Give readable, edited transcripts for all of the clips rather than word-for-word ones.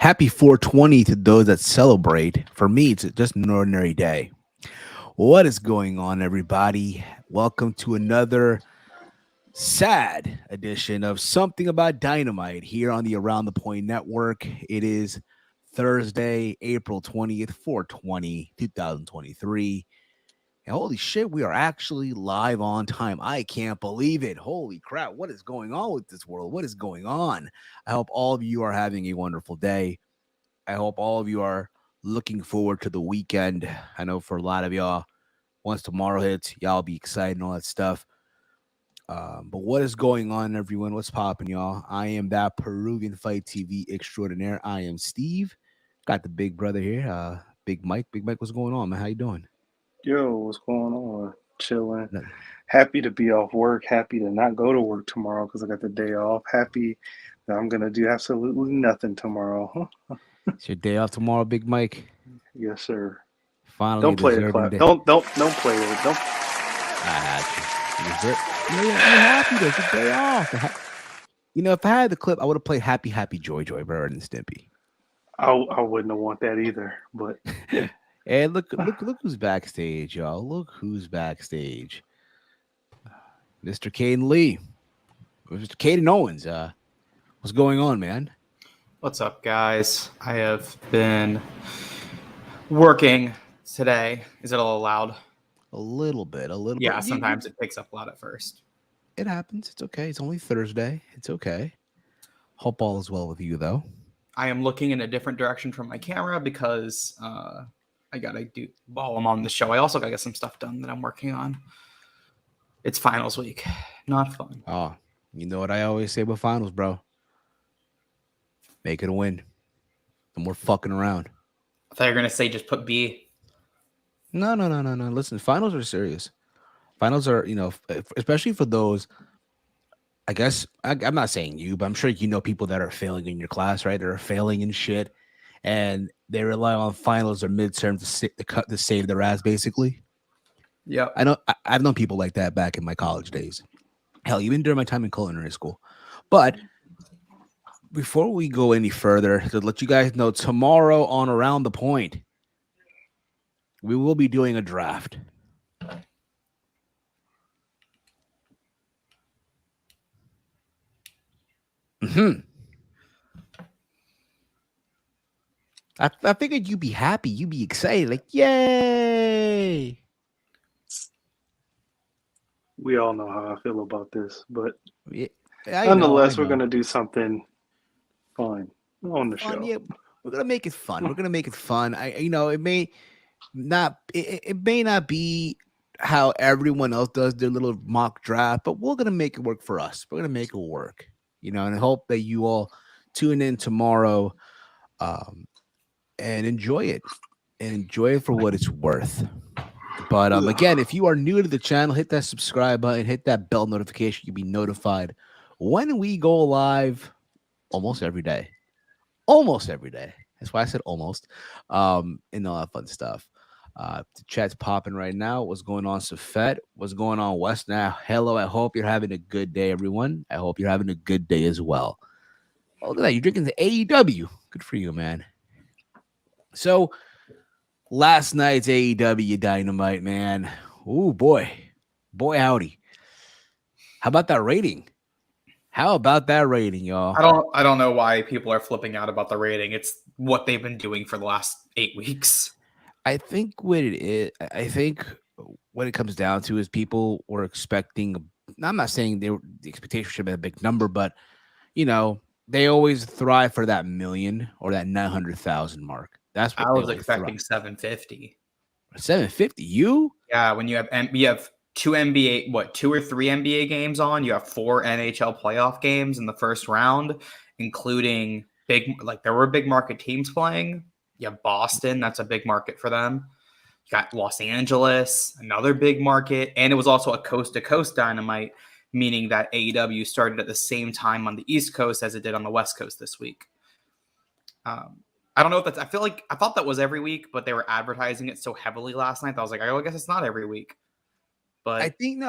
Happy 420 to those that celebrate. For me, it's just an ordinary day. What is going on, everybody? Welcome to another sad edition of Something About Dynamite here on the Around the Point Network. It is Thursday, April 20th, 420, 2023. And holy shit, we are actually live on time. I can't believe it. Holy crap. What is going on with this world? What is going on? I hope all of you are having a wonderful day. I hope all of you are looking forward to the weekend. I know for a lot of y'all, once tomorrow hits, y'all be excited and all that stuff. But what is going on, everyone? What's popping, y'all? I am that Peruvian Fight TV extraordinaire. I am Steve. Got the big brother here, Big Mike. Big Mike, what's going on, man? How you doing? Yo, what's going on? Chilling. Nothing. Happy to be off work. Happy to not go to work tomorrow because I got the day off. Happy that I'm gonna do absolutely nothing tomorrow. It's your day off tomorrow, Big Mike. Yes, sir. Finally, Don't a play the deserving clap. day. Don't play it. Don't. I had you. You're happy though. It's your day off. If I had the clip, I would have played Happy, Happy, Joy, Joy, Bird and Stimpy. I wouldn't have want that either. But And look who's backstage, y'all. Look who's backstage. Mr. Caden Lee. Mr. Caden Owens. What's going on, man? What's up, guys? I have been working today. Is it all loud? A little bit. Yeah, sometimes it picks up loud at first. It happens. It's okay. It's only Thursday. It's okay. Hope all is well with you, though. I am looking in a different direction from my camera because I gotta do while I'm on the show. I also gotta get some stuff done that I'm working on. It's finals week. Not fun. Oh, you know what I always say about finals, bro? Make it a win. No more fucking around. I thought you were gonna say just put B. No. Listen, finals are serious. Finals are, especially for those. I guess I'm not saying you, but I'm sure you know people that are failing in your class, right? They're failing in shit, and they rely on finals or midterms to save their ass, basically. Yep. I know I've known people like that back in my college days. Hell, even during my time in culinary school. But before we go any further, to let you guys know, tomorrow on Around the Point, we will be doing a draft. I figured you'd be happy, you'd be excited, like yay! we all know how I feel about this. But Yeah, nonetheless, I we're know. gonna do something fun on the Fun, show. yeah, we're gonna make it fun. We're gonna make it fun. It may it may not be how everyone else does their little mock draft, but we're gonna make it work for us. We're gonna make it work, and I hope that you all tune in tomorrow, um, and enjoy it for what it's worth. But again, if you are new to the channel, hit that subscribe button, hit that bell notification. You'll be notified when we go live almost every day. Almost every day. That's why I said almost. And all that fun stuff. The chat's popping right now. What's going on, Safet? What's going on, West? Now, hello. I hope you're having a good day, everyone. I hope you're having a good day as well. Oh, look at that. You're drinking the AEW. Good for you, man. So, last night's AEW Dynamite, man. Ooh, boy. Boy, howdy. How about that rating? How about that rating, y'all? I don't know why people are flipping out about the rating. It's what they've been doing for the last 8 weeks. I think what it is, I think what it comes down to is people were expecting. I'm not saying the expectation should be a big number, but they always thrive for that million or that 900,000 mark. That's what I they was always expecting thrive. 750. 750. You? Yeah, when you have two NBA, 2 or 3 NBA games on, you have 4 NHL playoff games in the first round, including there were big market teams playing. You have Boston, that's a big market for them. You got Los Angeles, another big market, and it was also a coast-to-coast Dynamite, meaning that AEW started at the same time on the East Coast as it did on the West Coast this week. I don't know if that's. I thought that was every week, but they were advertising it so heavily last night that I was like, I guess it's not every week. But I think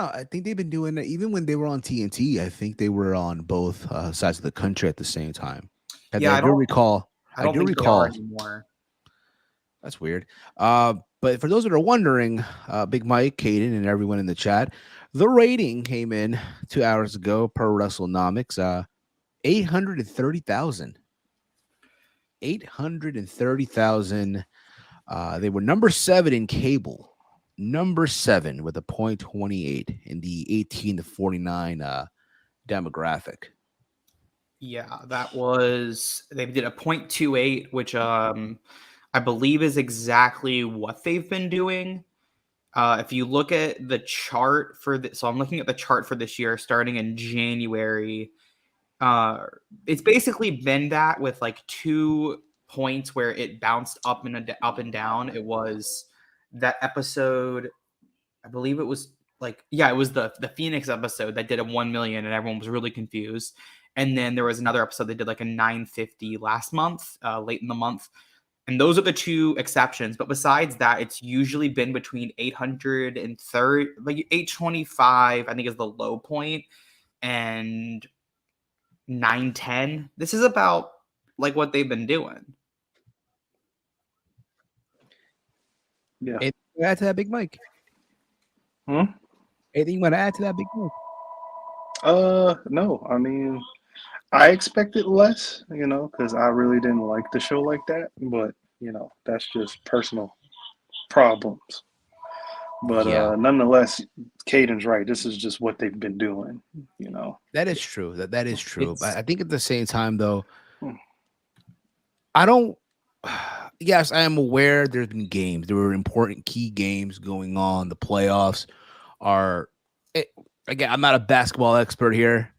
they've been doing it even when they were on TNT. I think they were on both sides of the country at the same time. Yeah, I do recall. I I don't do think they are recall. anymore. That's weird. But for those that are wondering, Big Mike, Caden, and everyone in the chat, the rating came in 2 hours ago per WrestleNomics. 830,000. 830,000. They were number 7 in cable. Number 7 with a .28 in the 18 to 49 demographic. Yeah, that was they did a 0.28, which I believe is exactly what they've been doing. If you look at the chart for this, so I'm looking at the chart for this year starting in January. It's basically been that with like 2 points where it bounced up and down. It was that episode, I believe it was like, yeah, it was the Phoenix episode that did a 1 million and everyone was really confused. And then there was another episode that did like a 950 last month, late in the month. And those are the 2 exceptions. But besides that, it's usually been between 830, like 825, I think is the low point, and 910. This is about like what they've been doing. Yeah. Anything you add to that, Big Mike? Hmm? Anything you want to add to that, Big Mike? No. I mean, I expected less, because I really didn't like the show like that. But that's just personal problems. But Yeah, nonetheless, Caden's right. This is just what they've been doing. that is true. That is true. But It's I think at the same time, though, Hmm. I don't. Yes, I am aware there's been games. There were important key games going on. The playoffs are. Again, I'm not a basketball expert here,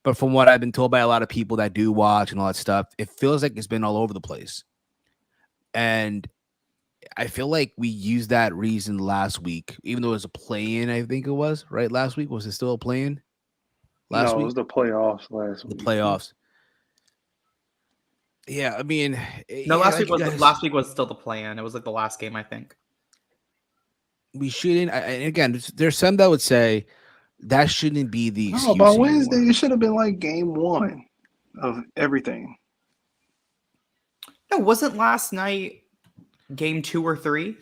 but from what I've been told by a lot of people that do watch and all that stuff, it feels like it's been all over the place. And I feel like we used that reason last week, even though it was a play-in. I think it was right last week. Was it still a play-in last No, it week? was the playoffs last The week. playoffs. Yeah, I mean, no, yeah, like you guys, last week was still the plan. It was like the last game, I think. we shouldn't. And again, there's some that would say that shouldn't be the No, excuse by Wednesday, anymore. it should have been like game 1 of everything. No, wasn't last night game 2 or 3?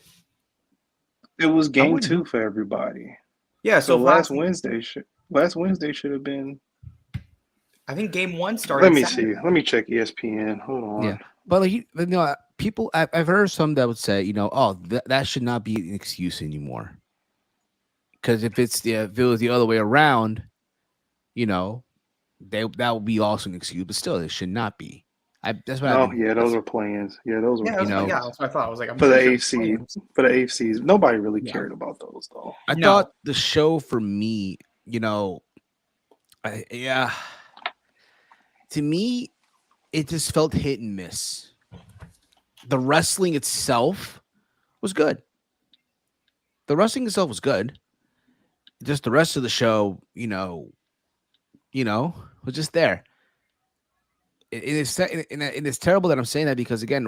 It was I game wouldn't. 2 for everybody. Yeah, So so if last last Wednesday should have been. I think game 1 Let started me Saturday. see. Let me check ESPN. Hold Yeah, on. but like people, I've heard some that would say, oh, that should not be an excuse anymore. Because if it was the other way around, you know, that would be also an excuse. But still, it should not be. That's what I've No, been. yeah, those were plans. Yeah, those were Yeah, know, plans that's what I thought. I was like, I'm for the pretty sure it's AFC. plans. For the AFCs, nobody really Yeah. cared about those though. I No. thought the show for me, yeah, to me, it just felt hit and miss. The wrestling itself was good. The wrestling itself was good. Just the rest of the show, was just there. It's terrible that I'm saying that because again,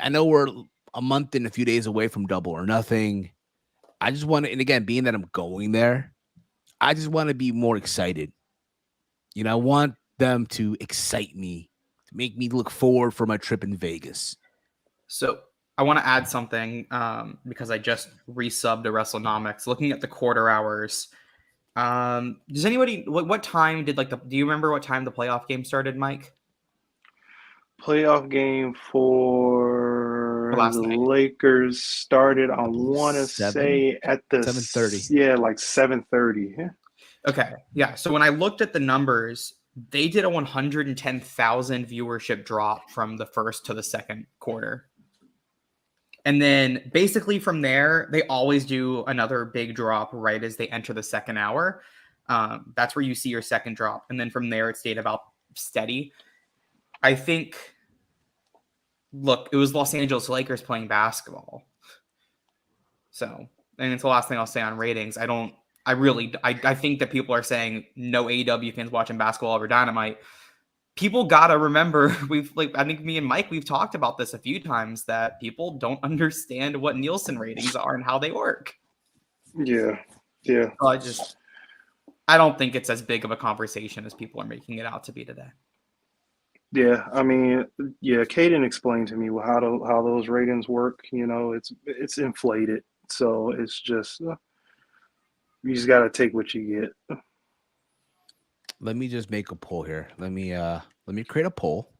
I know we're a month and a few days away from Double or Nothing. I just want to, and again, being that I'm going there, I just want to be more excited. I want them to excite me, to make me look forward for my trip in Vegas. So I want to add something because I just resubbed to WrestleNomics. Looking at the quarter hours, does anybody what time did do you remember what time the playoff game started, Mike? Playoff game for For last the night. Lakers started. I want to 7, say at the 7:30. like 7:30. Yeah. Okay, yeah. So when I looked at the numbers, they did a 110,000 viewership drop from the first to the second quarter. And then basically from there, they always do another big drop right as they enter the second hour. That's where you see your second drop. And then from there, it stayed about steady. I think, look, it was Los Angeles Lakers playing basketball. So, and it's the last thing I'll say on ratings. I think that people are saying no AEW fans watching basketball over Dynamite. People gotta remember, I think me and Mike, we've talked about this a few times, that people don't understand what Nielsen ratings are and how they work. Yeah. Yeah. I don't think it's as big of a conversation as people are making it out to be today. Yeah, I mean, yeah, Kaden explained to me how those ratings work. It's inflated, so it's just you just got to take what you get. Let me just make a poll here. Let me create a poll,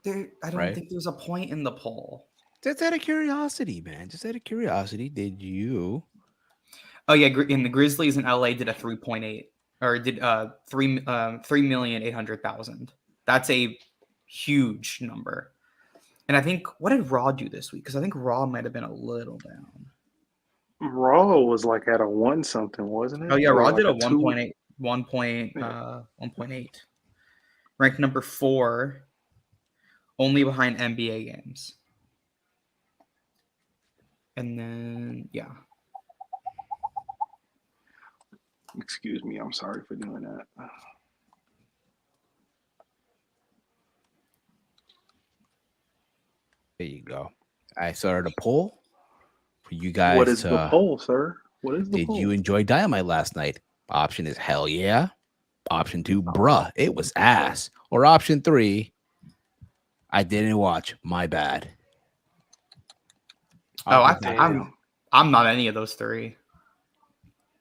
I don't right? think there's a point in the poll. Just out of curiosity, man. Just out of curiosity, did you? Oh yeah, in the Grizzlies in LA did a 3.8 or did 3,800,000. That's a huge number. And I think what did Raw do this week? Because I think Raw might have been a little down. Raw was like at a one something, wasn't Oh it, yeah, or Raw did like a a two? 1.8, Yeah. 1.8. Ranked number 4, only behind NBA games. And then yeah. Excuse me, I'm sorry for doing that. There you go. I started a poll for you What guys is the to. poll, sir? What is the Did you poll? enjoy Dynamite last night? Option is hell yeah. Option two, bruh, it was ass. Or option three, I didn't watch. My bad. I'll Oh, give that. Damn. I'm not any of those three.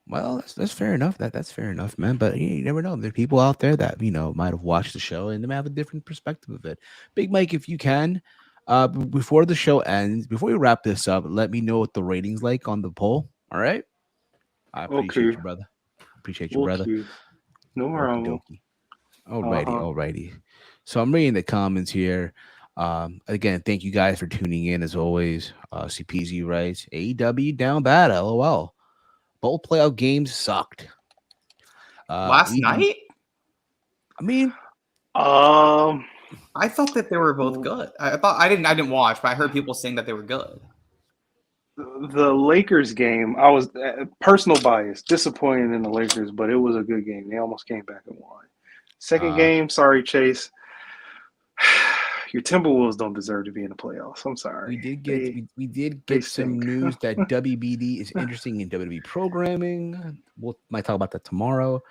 Well, that's fair enough. That's fair enough, man. But you never know. There are people out there that might have watched the show and they might have a different perspective of it. Big Mike, if you can, before the show ends, before we wrap this up, let me know what the ratings like on the poll. All right, I appreciate Okay. you, brother. Appreciate you, brother. Okay. No Okie problem. dokie. Uh Alrighty, huh. alrighty. So I'm reading the comments here. Again, thank you guys for tuning in as always. CPZ writes AEW down bad. LOL. Both playoff games sucked. Last ED, night, I mean, Um. I thought that they were both good. I didn't watch, but I heard people saying that they were good. The Lakers game, I was personal bias, disappointed in the Lakers, but it was a good game. They almost came back and won. Second uh, game, sorry, Chase. Your Timberwolves don't deserve to be in the playoffs. I'm we sorry. did get They we did they get some stink. news that WBD is interesting in WWE programming. We'll might talk about that tomorrow.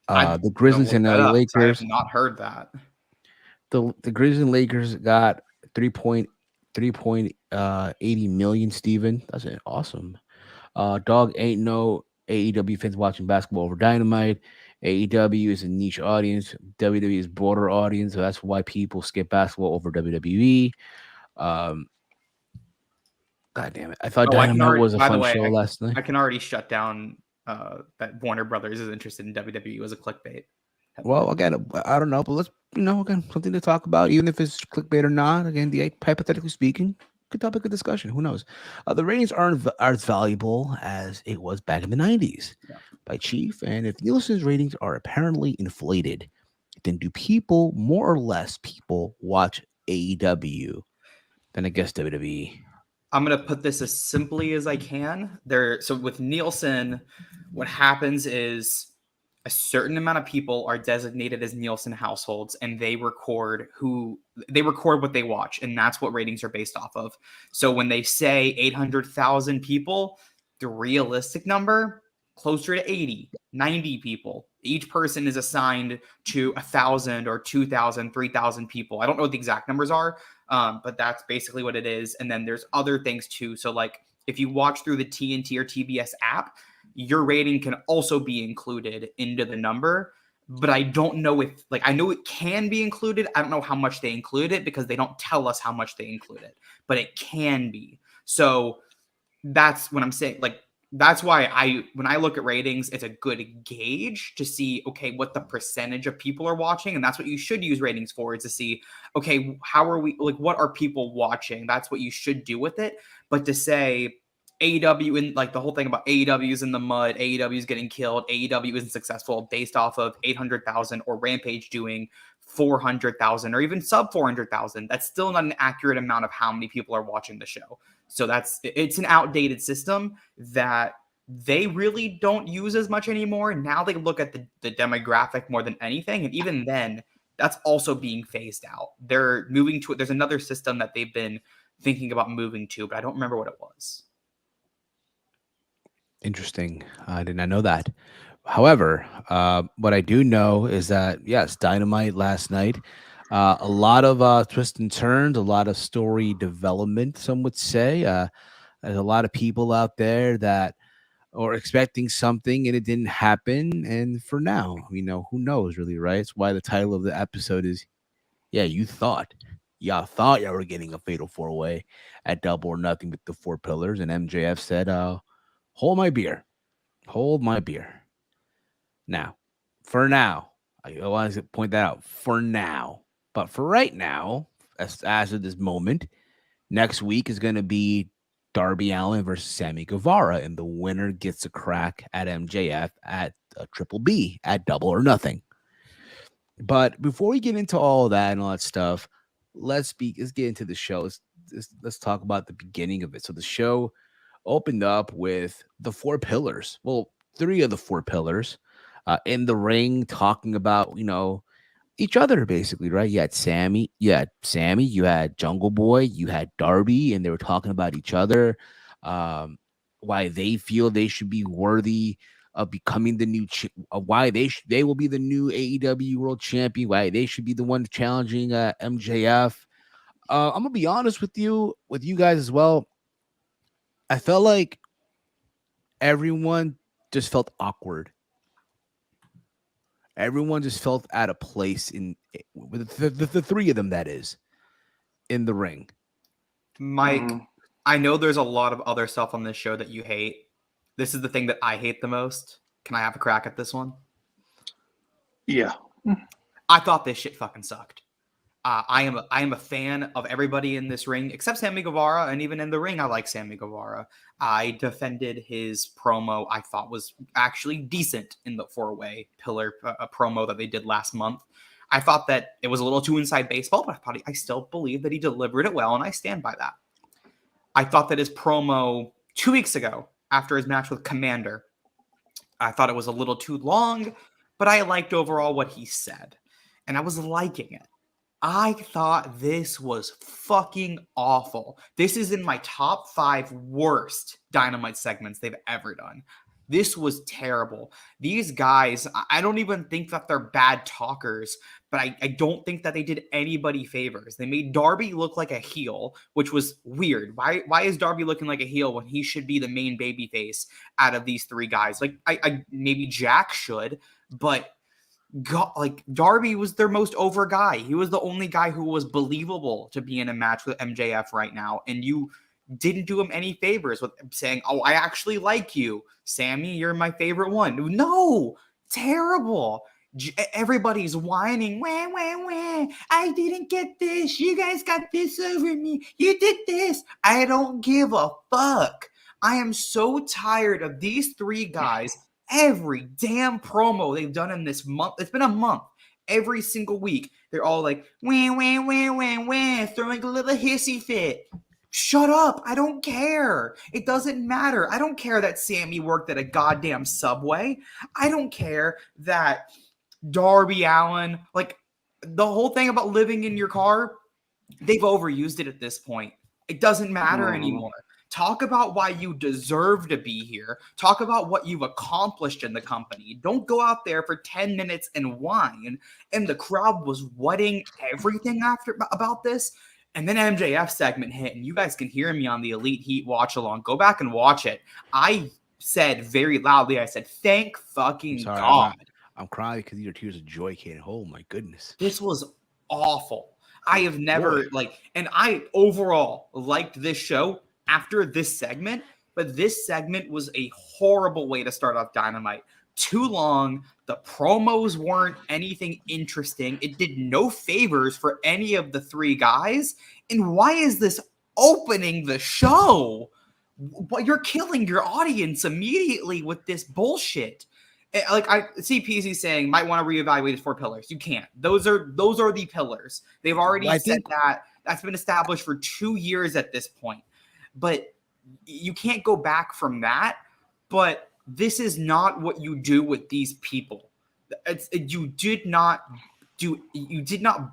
I'm The gonna Grizzlies look and that LA up because I have Lakers. not heard that. The Grizzlies and Lakers got 3.80 million. Steven, that's awesome. Dog ain't no AEW fans watching basketball over Dynamite. AEW is a niche audience. WWE is broader audience, so that's why people skip basketball over WWE. Um, God damn it! I thought Oh, I can Dynamite already. was a By the fun way, show last night. I can already shut down that Warner Brothers is interested in WWE as a clickbait Well, headline. again, I don't know, but let's again something to talk about, even if it's clickbait or not. Again, the hypothetically speaking, good topic of discussion. Who knows? The ratings aren't as valuable as it was back in the '90s Yeah. by Chief, and if Nielsen's ratings are apparently inflated, then do people more or less people watch AEW than I guess WWE? I'm gonna put this as simply as I can. So with Nielsen, what happens is a certain amount of people are designated as Nielsen households, and they record what they watch, and that's what ratings are based off of. So when they say 800,000 people, the realistic number closer to 80, 90 people. Each person is assigned to 1,000 or 2,000, 3,000 people. I don't know what the exact numbers are, but that's basically what it is. And then there's other things too. So like if you watch through the TNT or TBS app, your rating can also be included into the number. But I don't know if, like, I know it can be included. I don't know how much they include it because they don't tell us how much they include it, but it can be. So that's what I'm saying. Like, that's why when I look at ratings, it's a good gauge to see, okay, what the percentage of people are watching. And that's what you should use ratings for, is to see, okay, how are we, like, what are people watching? That's what you should do with it. But to say, AEW and like the whole thing about AEW is in the mud, AEW is getting killed, AEW isn't successful based off of 800,000 or Rampage doing 400,000 or even sub 400,000. That's still not an accurate amount of how many people are watching the show. So it's an outdated system that they really don't use as much anymore. Now they look at the demographic more than anything. And even then, that's also being phased out. They're moving to it. There's another system that they've been thinking about moving to, but I don't remember what it was. Interesting. I did not know that. However, what I do know is that yes, Dynamite last night. A lot of twists and turns, a lot of story development. Some would say there's a lot of people out there that are expecting something and it didn't happen. And for now, who knows, really, right? It's why the title of the episode is, "Yeah, you thought." Y'all thought y'all were getting a fatal four way at Double or Nothing with the four pillars, and MJF said, "Hold my beer, hold my beer." Now, for now, I want to point that out. For now, but for right now, as of this moment, next week is going to be Darby Allin versus Sammy Guevara, and the winner gets a crack at MJF at a Triple B at Double or Nothing. But before we get into all of that and all that stuff, let's get into the show. Let's talk about the beginning of it. So the show opened up with the four pillars. Well, three of the four pillars in the ring talking about, each other basically, right? You had Sammy, you had Jungle Boy, you had Darby, and they were talking about each other, um, why they feel they should be worthy of becoming the new, why they will be the new AEW World Champion, why they should be the one challenging MJF. I'm gonna be honest with you guys as well. I felt like everyone just felt awkward. Everyone just felt out of place with the three of them. That is in the ring. Mike, I know there's a lot of other stuff on this show that you hate. This is the thing that I hate the most. Can I have a crack at this one? Yeah. I thought this shit fucking sucked. I am a fan of everybody in this ring except Sammy Guevara, and even in the ring, I like Sammy Guevara. I defended his promo. I thought was actually decent in the four-way pillar promo that they did last month. I thought that it was a little too inside baseball, but I still believe that he delivered it well, and I stand by that. I thought that his promo 2 weeks ago after his match with Commander, I thought it was a little too long, but I liked overall what he said, and I was liking it. I thought this was fucking awful. This is in my top 5 worst Dynamite segments they've ever done. This was terrible. These guys, I don't even think that they're bad talkers, but I don't think that they did anybody favors. They made Darby look like a heel, which was weird. Why is Darby looking like a heel when he should be the main babyface out of these three guys? Like, I maybe Jack should, but God, like Darby was their most over guy. He was the only guy who was believable to be in a match with MJF right now. And you didn't do him any favors with saying, "Oh, I actually like you, Sammy. You're my favorite one." No, terrible. Everybody's whining. Wah, wah, wah. I didn't get this. You guys got this over me. You did this. I don't give a fuck. I am so tired of these three guys. Every damn promo they've done in this month, it's been a month. Every single week, they're all like, wah, wah, wah, wah, wah, throwing a little hissy fit. Shut up. I don't care. It doesn't matter. I don't care that Sammy worked at a goddamn Subway. I don't care that Darby Allin, like the whole thing about living in your car, they've overused it at this point. It doesn't matter anymore. Talk about why you deserve to be here. Talk about what you've accomplished in the company. Don't go out there for 10 minutes and whine. And the crowd was wetting everything about this. And then MJF segment hit, and you guys can hear me on the Elite Heat watch along. Go back and watch it. I said very loudly, I said, "Thank fucking God." I'm crying because your tears of joy came. Oh my goodness. This was awful. I have never and I overall liked this show after this segment, but this segment was a horrible way to start off Dynamite. Too long. The promos weren't anything interesting. It did no favors for any of the three guys. And why is this opening the show? Well, you're killing your audience immediately with this bullshit. Like I see PZ saying might want to reevaluate his 4 pillars. You can't. Those are the pillars. They've already said that. That's been established for 2 years at this point. But you can't go back from that. But this is not what you do with these people. You did not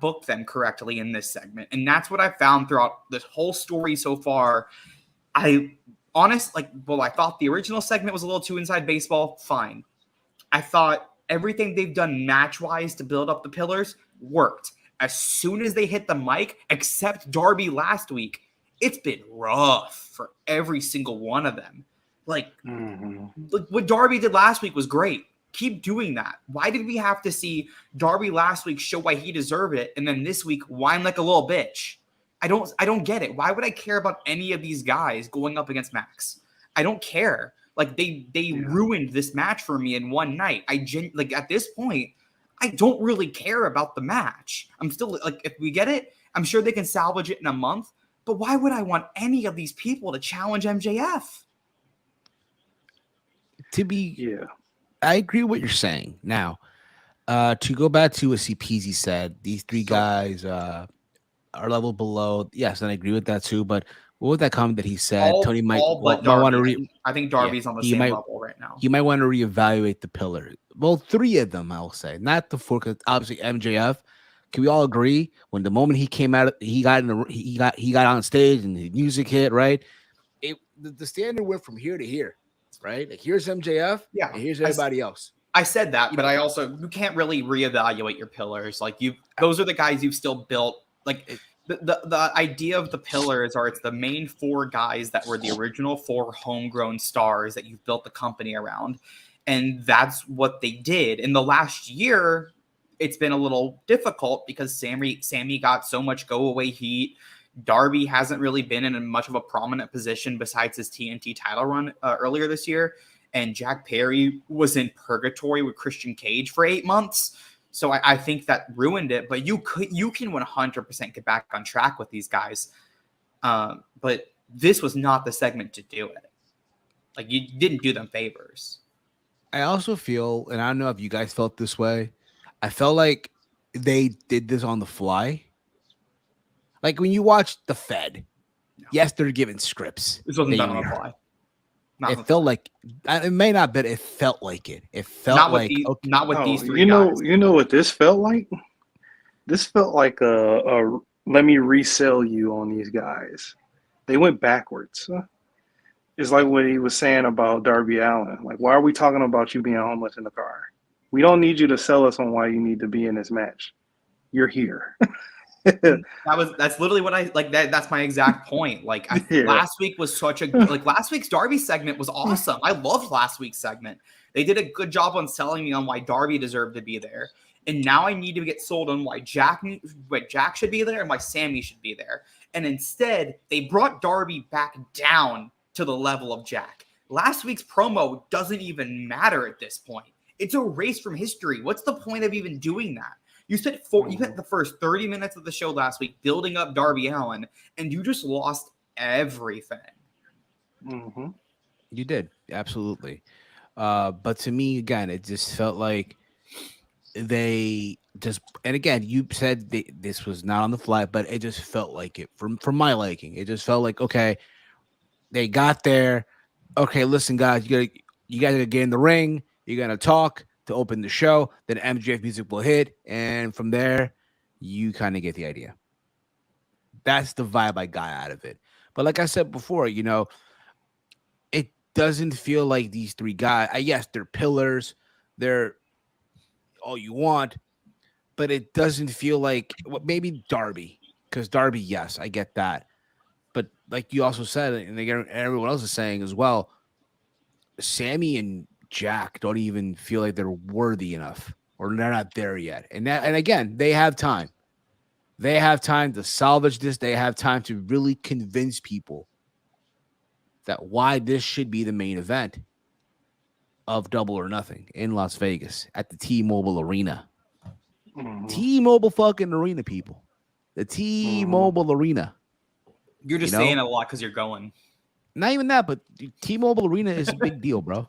book them correctly in this segment. And that's what I found throughout this whole story so far. I thought the original segment was a little too inside baseball. Fine. I thought everything they've done match-wise to build up the pillars worked. as soon as they hit the mic, except Darby last week, it's been rough for every single one of them. Like, what Darby did last week was great. Keep doing that. Why did we have to see Darby last week show why he deserved it, and then this week whine like a little bitch? I don't get it. Why would I care about any of these guys going up against Max? I don't care. Like they ruined this match for me in one night. Like at this point, I don't really care about the match. I'm still like, if we get it, I'm sure they can salvage it in a month. But why would I want any of these people to challenge MJF? I agree with what you're saying. Now, to go back to what CPZ said, these three guys are level below. Yes, and I agree with that too. But what was that comment that he said? Tony might but want to I think Darby's on the same level right now. He might want to reevaluate the pillar. Well, three of them, I'll say, not the four. Because obviously MJF. Can we all agree when the moment he came out, he got on stage and the music hit, right? The standard went from here to here, right? Like here's MJF, and here's everybody else. I said that, but I also, you can't really reevaluate your pillars. Like those are the guys you've still built. Like the idea of the pillars are it's the main four guys that were the original four homegrown stars that you've built the company around. And that's what they did. In the last year, it's been a little difficult because Sammy got so much go away heat. Darby hasn't really been in much of a prominent position besides his TNT title run earlier this year. And Jack Perry was in purgatory with Christian Cage for 8 months. So I think that ruined it. But you can 100% get back on track with these guys. But this was not the segment to do it. Like, you didn't do them favors. I also feel, and I don't know if you guys felt this way, I felt like they did this on the fly. Like when you watch the Fed, yes, they're giving scripts. This wasn't done on the fly. It felt like it may not, but it felt like it. It felt not like not with these three guys. You know what this felt like? This felt like a let me resell you on these guys. They went backwards. It's like what he was saying about Darby Allin. Like, why are we talking about you being homeless in the car? We don't need you to sell us on why you need to be in this match. You're here. That's literally what I like. That's my exact point. Like last week was last week's Darby segment was awesome. I loved last week's segment. They did a good job on selling me on why Darby deserved to be there. And now I need to get sold on why Jack should be there and why Sammy should be there. And instead, they brought Darby back down to the level of Jack. Last week's promo doesn't even matter at this point. It's erased from history. What's the point of even doing that? You spent the first 30 minutes of the show last week building up Darby Allin, and you just lost everything. Mm-hmm. You did, absolutely. But to me, again, it just felt like they just, and again, you said this was not on the fly, but it just felt like it from my liking. It just felt like, okay, they got there. Okay, listen, guys, you guys gotta get in the ring. You're gonna talk to open the show. Then MJF music will hit, and from there, you kind of get the idea. That's the vibe I got out of it. But like I said before, it doesn't feel like these three guys. Yes, they're pillars. They're all you want, but it doesn't feel like maybe Darby, because Darby, yes, I get that. But like you also said, and everyone else is saying as well, Sammy and Jack don't even feel like they're worthy enough, or they're not there yet. And again, they have time. They have time to salvage this. They have time to really convince people that why this should be the main event of Double or Nothing in Las Vegas at the T-Mobile Arena. Mm-hmm. T-Mobile fucking Arena, people. The T-Mobile Arena. You're just saying a lot because you're going. Not even that, but T-Mobile Arena is a big deal, bro.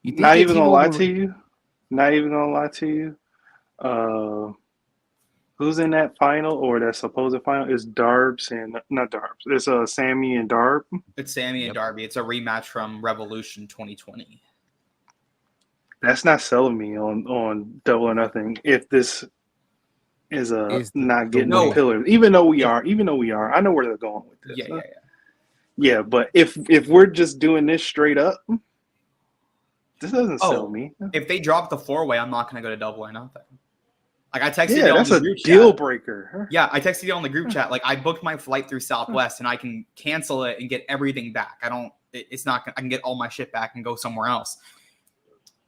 Not even gonna lie to you. Who's in that final or that supposed final is Darbs and not Darbs. It's Sammy and Darb. It's Sammy and Darby. It's a rematch from Revolution 2020. That's not selling me on Double or Nothing. If this is not getting the pillars, even though we are, I know where they're going with this. Yeah. But if we're just doing this straight up, this doesn't sell me. If they drop the 4-way, I'm not going to go to Double or Nothing. Like I texted Yeah, you on that's the a group deal chat. breaker. Yeah, I texted you on the group chat. Like I booked my flight through Southwest, and I can cancel it and get everything back. I don't. It's not. I can get all my shit back and go somewhere else.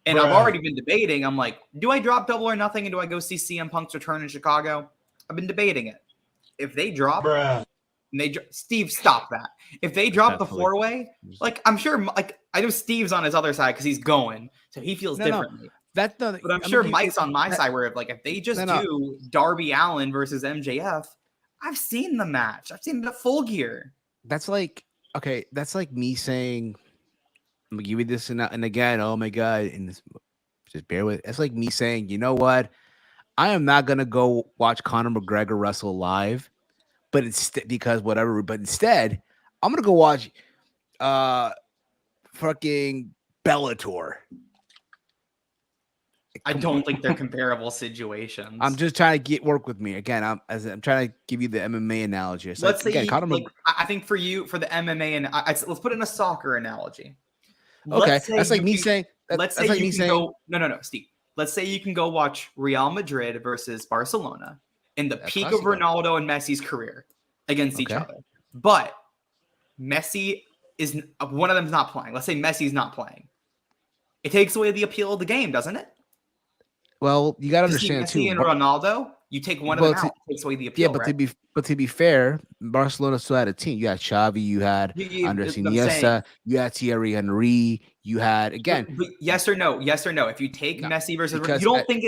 And I've already been debating. I'm like, do I drop Double or Nothing and do I go see CM Punk's return in Chicago? I've been debating it. If they drop, Steve, stop that. If they drop the 4-way, like I'm sure, like I know Steve's on his other side because he's going, so he feels differently. That's not. But I'm sure Mike's on my side where like if they just do Darby Allin versus MJF, I've seen the match. I've seen the full gear. That's like okay. That's like me saying, "I'm gonna give you this and again." Oh my god! And this, just bear with. It's like me saying, you know what? I am not gonna go watch Conor McGregor wrestle live, but instead because whatever. But instead, I'm gonna go watch fucking Bellator. I don't think they're comparable situations. I'm just trying to work with me again. I'm trying to give you the MMA analogy. It's let's like, say again, I think for you for the MMA and let's put it in a soccer analogy. Okay, that's like me saying. Let's say you can go. No, Steve. Let's say you can go watch Real Madrid versus Barcelona in the peak of Ronaldo and Messi's career against each other, but Messi is one of them's not playing. Let's say Messi's not playing. It takes away the appeal of the game, doesn't it? Well, you got to understand Messi too. And Ronaldo, you take one of them out, it takes away the appeal. Yeah, but to be fair, Barcelona still had a team. You had Xavi, you had Andres Iniesta, you had Thierry Henry, you had again. But yes or no? Yes or no? If you take Messi versus you don't think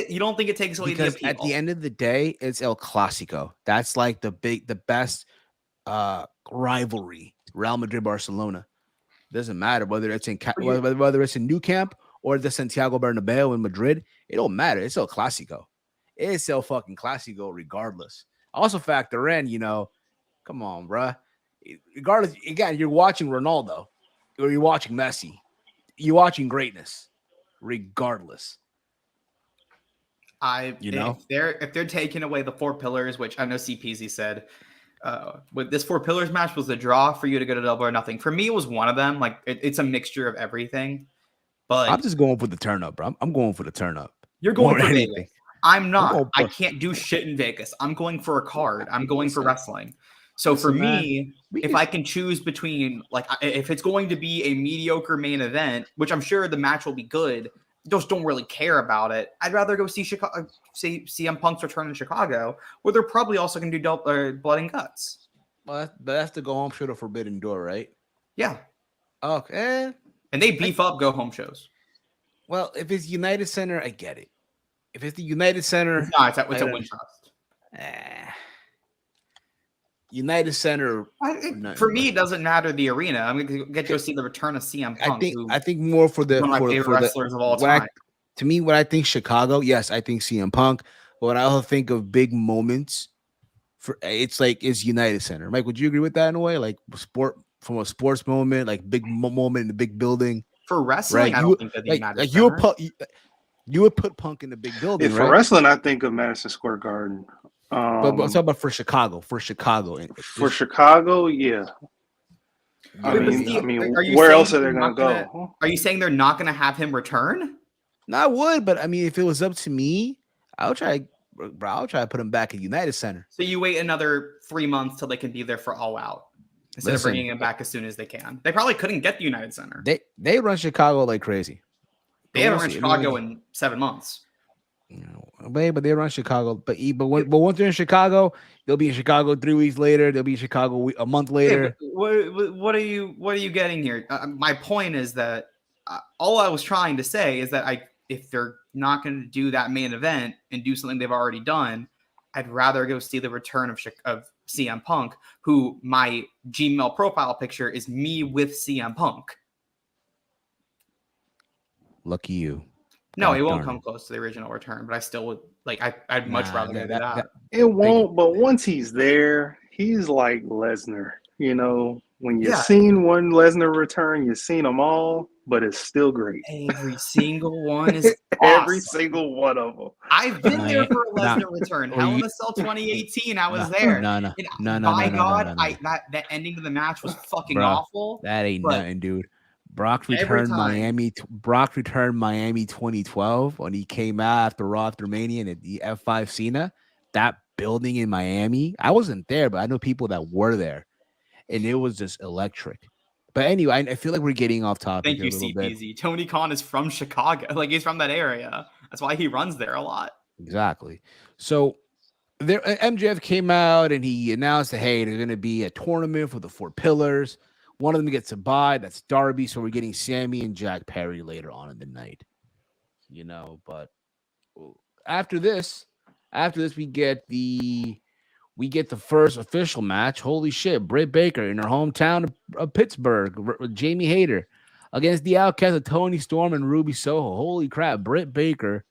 it takes away the appeal. At the end of the day, it's El Clasico. That's like the best rivalry. Real Madrid Barcelona. Doesn't matter whether it's in whether it's in New Camp or the Santiago Bernabeu in Madrid. It don't matter. It's El Clasico. It's El fucking Clasico regardless. Also factor in, come on, bruh. Regardless, again, you're watching Ronaldo or you're watching Messi. You're watching greatness regardless. If they're taking away the 4 pillars, which I know CPZ said, with this 4 pillars match was the draw for you to go to Double or Nothing. For me, it was one of them. Like it's a mixture of everything. But I'm just going for the turn up, bro. I'm going for the turn up. You're going for Vegas. I'm not. I can't do shit in Vegas. I'm going for a card. I'm going for wrestling. So for me, if I can choose between, like, if it's going to be a mediocre main event, which I'm sure the match will be good, just don't really care about it. I'd rather go see CM Punk's return in Chicago, where they're probably also going to do Blood and Guts. Well, but that's the go home show to Forbidden Door, right? Yeah. Okay. And they beef up go home shows. Well, if it's United Center, I get it. If it's the United Center, it's not. It's a Wintrust. United Center. For me, it doesn't matter the arena. I'm going to get to go see the return of CM Punk. I think more for the one of my favorite wrestlers of all time. To me, when I think Chicago, yes, I think CM Punk. But when I also think of big moments, it's United Center. Mike, would you agree with that in a way? Like from a sports moment, like big moment in the big building. For wrestling, right? I don't think that the United Center. You would put Punk in the big building. For wrestling, I think of Madison Square Garden. But I'm talking about for Chicago. For Chicago, yeah. I mean, where else are they going to go? Are you saying they're not going to have him return? No, I would, but I mean, if it was up to me, I'll try to put him back at United Center. So you wait another 3 months till they can be there for All Out instead of bringing him back as soon as they can. They probably couldn't get the United Center. They run Chicago like crazy. They haven't run Chicago in 7 months. But they run Chicago. But once they're in Chicago, they'll be in Chicago 3 weeks later. They'll be in Chicago a month later. What are you getting here? My point is that all I was trying to say is that if they're not going to do that main event and do something they've already done, I'd rather go see the return of CM Punk, who my Gmail profile picture is me with CM Punk. Lucky you. No, it won't come close to the original return, but I still would I'd much rather do that. It won't, but once he's there, he's like Lesnar. When you've seen one Lesnar return, you've seen them all, but it's still great. Every single one is awesome. Every single one of them. I've been there for a Lesnar return. Hell in a Cell 2018, I was there. No. My God, that ending of the match was fucking awful. That ain't nothing, dude. Every time. Brock returned Miami 2012 when he came out after Raw after Mania and at the F5 Cena. That building in Miami, I wasn't there, but I know people that were there, and it was just electric. But anyway, I feel like we're getting off topic Thank here a you, little bit. CPZ. Tony Khan is from Chicago. Like, he's from that area. That's why he runs there a lot. Exactly. So there, MJF came out and he announced that hey, there's going to be a tournament for the four pillars. One of them gets a bye. That's Darby. So we're getting Sammy and Jack Perry later on in the night. But after this, we get the first official match. Holy shit, Britt Baker in her hometown of Pittsburgh with Jamie Hayter against the Outcast of Tony Storm and Ruby Soho. Holy crap, Britt Baker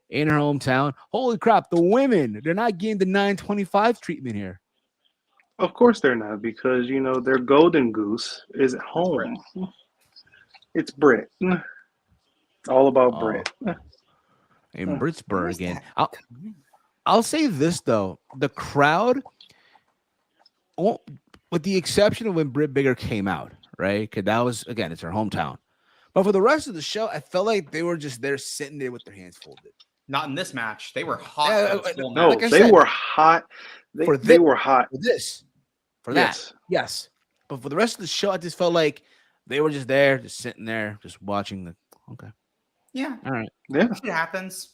in her hometown. Holy crap, the women, they're not getting the 925 treatment here. Of course they're not, because their golden goose is at Britt. home. It's Brit. It's all about Brit. In Where's Britsburg. And that? I'll say this though, the crowd, with the exception of when Britt Baker came out, right? Because that was again, it's her hometown. But for the rest of the show, I felt like they were just there sitting there with their hands folded. Not in this match. They were hot. Yeah, for this full No, match. like I they said, were hot. They were hot. For this, for Yes. that, yes. But for the rest of the show, I just felt like they were just there, just sitting there, just watching the. Okay, Yeah. all right. Yeah. It happens.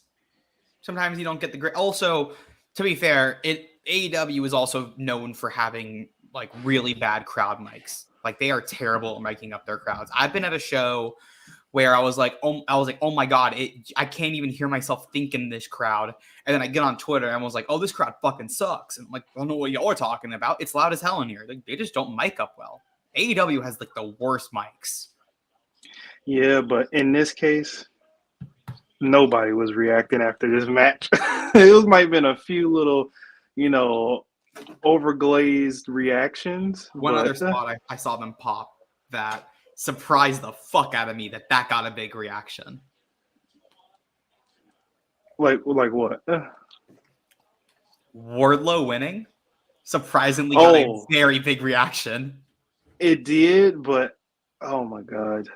Sometimes you don't get the great. Also, to be fair, AEW is also known for having like really bad crowd mics. Like they are terrible at miking up their crowds. I've been at a show where I was like, oh my god, I can't even hear myself think in this crowd. And then I get on Twitter and I was like, oh, this crowd fucking sucks. And I'm like, I don't know what y'all are talking about. It's loud as hell in here. Like, they just don't mic up well. AEW has like the worst mics. Yeah, but in this case, nobody was reacting after this match. It might have been a few little, overglazed reactions. One but, other spot I saw them pop that surprised the fuck out of me that got a big reaction. Like what? Wardlow winning surprisingly got a Oh. very big reaction. It did, but oh my god,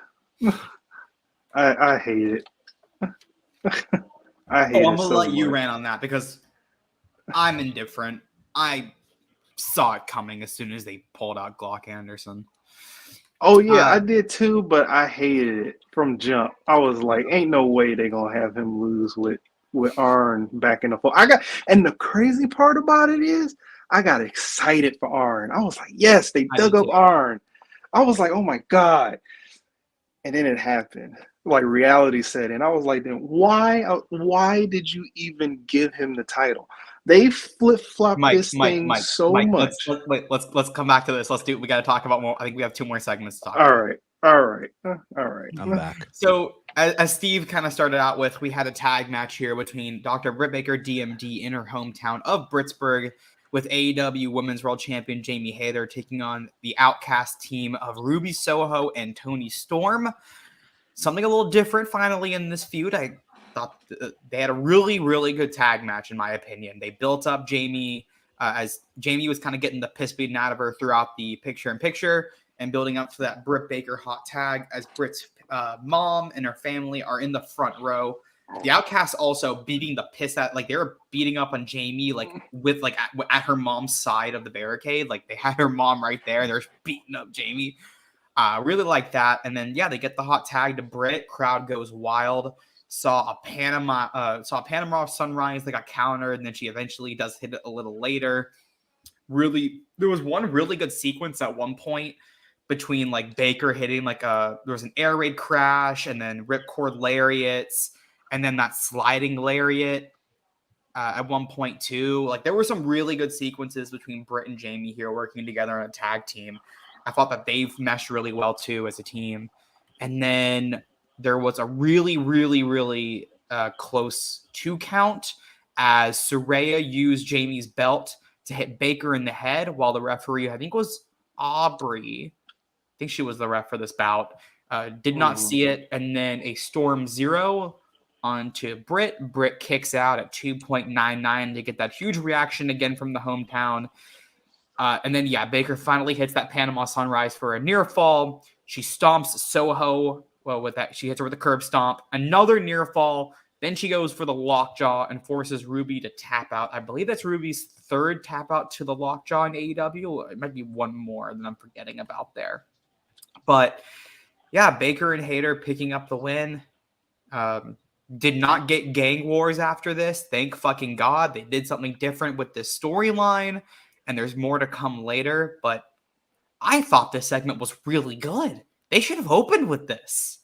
I hate it. I hate I'm it gonna so let you much. rant on that because I'm indifferent. I saw it coming as soon as they pulled out Glock Anderson. Oh yeah, I did too, but I hated it from jump. I was like, ain't no way they gonna have him lose with Arn back in the fold. And the crazy part about it is I got excited for Arn. I was like, yes, they dug up Arn. I was like, oh my god. And then it happened. Like reality set in. I was like, then why did you even give him the title? They flip-flopped this thing so much. Let's come back to this. We got to talk about more. I think we have 2 more segments to talk All about. right. I'm back. So as Steve kind of started out with, we had a tag match here between Dr. Britt Baker, DMD, in her hometown of Britsburg, with AEW Women's World Champion Jamie Hayter taking on the Outcast team of Ruby Soho and Tony Storm. Something a little different finally in this feud. I thought they had a really, really good tag match, in my opinion. They built up Jamie as Jamie was kind of getting the piss beaten out of her throughout the picture-in-picture and building up to that Britt Baker hot tag as Britt's mom and her family are in the front row. The Outcasts also beating the piss out, like they were beating up on Jamie, like with like at her mom's side of the barricade. Like they had her mom right there. They're beating up Jamie. Really like that. And then, yeah, they get the hot tag to Britt. Crowd goes wild. Saw a Panama Sunrise. They got countered, and then she eventually does hit it a little later. Really, there was one really good sequence at one point between like Baker hitting there was an air raid crash, and then ripcord lariats, and then that sliding lariat at one point too. Like there were some really good sequences between Britt and Jamie here working together on a tag team. I thought that they've meshed really well too as a team. And then there was a really, really, really close 2 count as Saraya used Jamie's belt to hit Baker in the head while the referee, I think was Aubrey, I think she was the ref for this bout, did not see it. And then a Storm Zero onto Britt. Britt kicks out at 2.99 to get that huge reaction again from the hometown. And then, yeah, Baker finally hits that Panama Sunrise for a near fall. She stomps Soho. Well, with that, she hits her with a curb stomp. Another near fall. Then she goes for the lockjaw and forces Ruby to tap out. I believe that's Ruby's third tap out to the lockjaw in AEW. It might be one more that I'm forgetting about there. But yeah, Baker and Hayter picking up the win. Did not get gang wars after this. Thank fucking God. They did something different with this storyline, and there's more to come later. But I thought this segment was really good. They should have opened with this.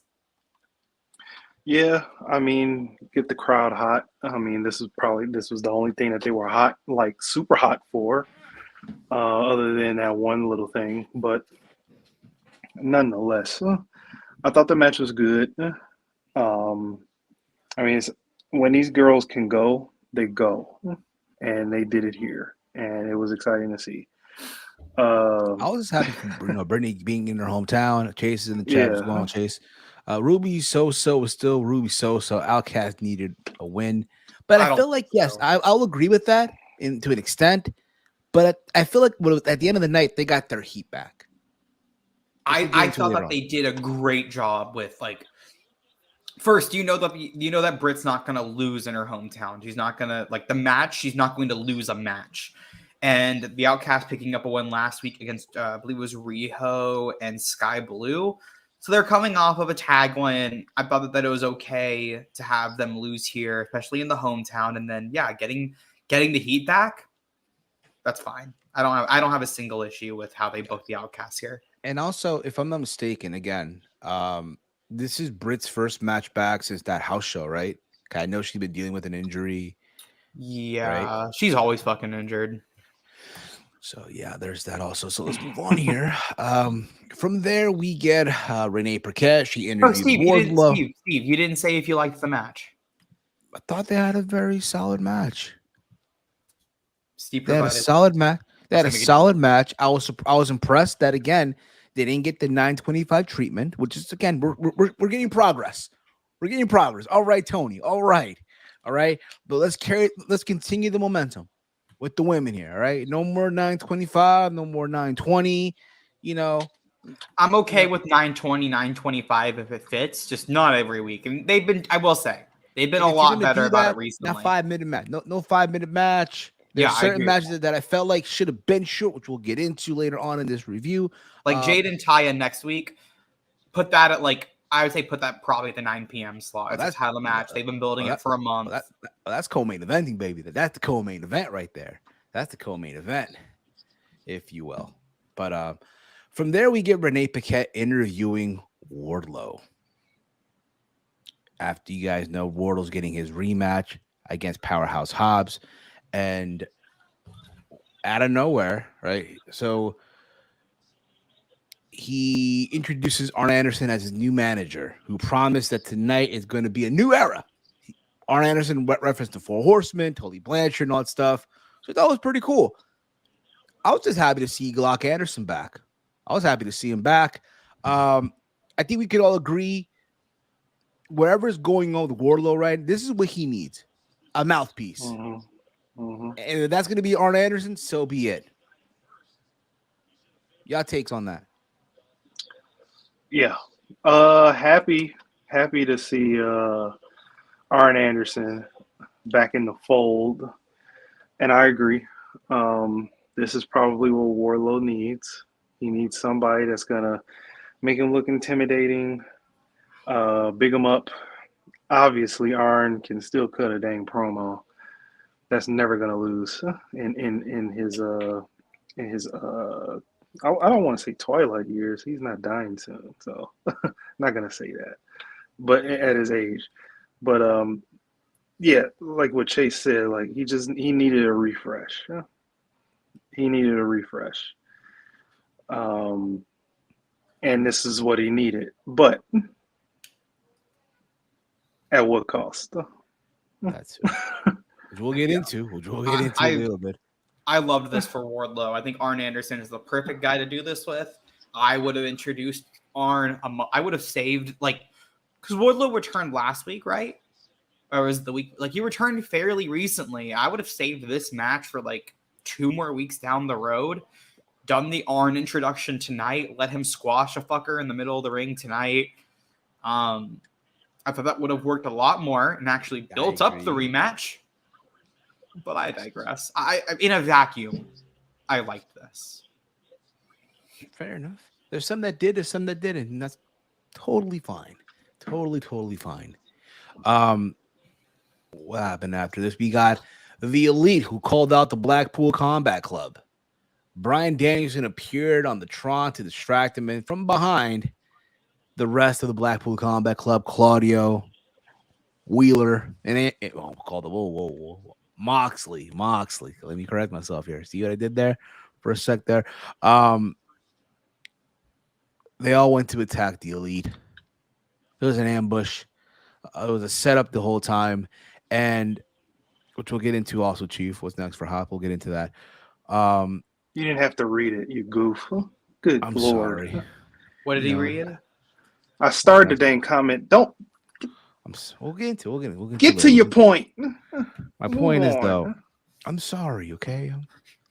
Yeah, I mean, get the crowd hot. I mean, this was the only thing that they were hot, like super hot for, other than that one little thing. But nonetheless, I thought the match was good. I mean, when these girls can go, they go, and they did it here, and it was exciting to see. I was just happy for Brittany being in her hometown. Chase is in the chat. What's going on, Chase? Ruby So-So was still Ruby So-So. Outcast needed a win. But I feel like, yes, I'll agree with that to an extent. But I feel like at the end of the night, they got their heat back. I thought that they did a great job with, like, first, you know that Britt's not going to lose in her hometown. She's not going to, like, the match, she's not going to lose a match. And the Outcast picking up a win last week against, I believe it was Riho and Sky Blue. So they're coming off of a tag win. I thought that it was okay to have them lose here, especially in the hometown. And then, yeah, getting the heat back, that's fine. I don't have a single issue with how they booked the Outcast here. And also, if I'm not mistaken, again, this is Britt's first match back since that house show, right? Okay, I know she's been dealing with an injury. Yeah, right? She's always fucking injured. So yeah, there's that also. So let's move on here. From there we get Renee Paquette. She interviewed Wardlow. Steve, you didn't say if you liked the match. I thought they had a very solid match. Steve They had a solid match. They had a solid match. I was impressed that again they didn't get the 925 treatment, which is again we're getting progress. We're getting progress. All right, Tony. All right. But let's continue the momentum with the women here. All right. No more 925, no more 920. I'm okay with 920, 925 if it fits, just not every week. And I will say, they've been a lot better about it recently. Not 5-minute match. No 5-minute match. There's certain matches that I felt like should have been short, which we'll get into later on in this review. Like Jade and Taya next week, put that at I would say put that probably at the 9 p.m. slot. That's how the match. They've been building it for a month. That's co-main eventing, baby. That's the co-main event right there. That's the co-main event, if you will. But from there, we get Renee Paquette interviewing Wardlow. After you guys know Wardlow's getting his rematch against Powerhouse Hobbs. And out of nowhere, right? So he introduces Arn Anderson as his new manager, who promised that tonight is going to be a new era. Arn Anderson referenced the Four Horsemen, Tully Blanchard, and all that stuff. So that was pretty cool. I was just happy to see Glock Anderson back. I was happy to see him back. I think we could all agree, wherever's going on with Wardlow, right? This is what he needs: a mouthpiece. Mm-hmm. Mm-hmm. And if that's going to be Arn Anderson, so be it. Y'all takes on that? Yeah. Happy to see Arn Anderson back in the fold. And I agree. This is probably what Wardlow needs. He needs somebody that's going to make him look intimidating, big him up. Obviously, Arn can still cut a dang promo. That's never gonna lose in his I don't want to say twilight years. He's not dying soon, so not gonna say that. But at his age, but yeah, like what Chase said, like he needed a refresh. He needed a refresh. And this is what he needed, but at what cost? That's which we'll get into. A little bit. I loved this for Wardlow. I think Arn Anderson is the perfect guy to do this with. I would have introduced Arn. I would have saved, because Wardlow returned last week, right? Or was the week? He returned fairly recently. I would have saved this match for 2 more weeks down the road. done the Arn introduction tonight, let him squash a fucker in the middle of the ring tonight. I thought that would have worked a lot more and actually built up the rematch. But I digress. I in a vacuum, I liked this. Fair enough. There's some that did, there's some that didn't, and that's totally fine. Totally fine. What happened after this? We got the Elite, who called out the Blackpool Combat Club. Brian Danielson appeared on the Tron to distract him, and from behind, the rest of the Blackpool Combat Club, Claudio, Wheeler, and whoa. Moxley. Let me correct myself here. See what I did there for a sec there? They all went to attack the Elite. There was an ambush. It was a setup the whole time, and which we'll get into also, Chief. What's next for Hop? We'll get into that. You didn't have to read it, you goof. Good I'm Lord. sorry. What did he read? I started the dang comment. Don't We'll get into it. We'll get to your point. My point is, though, I'm sorry, okay? I'm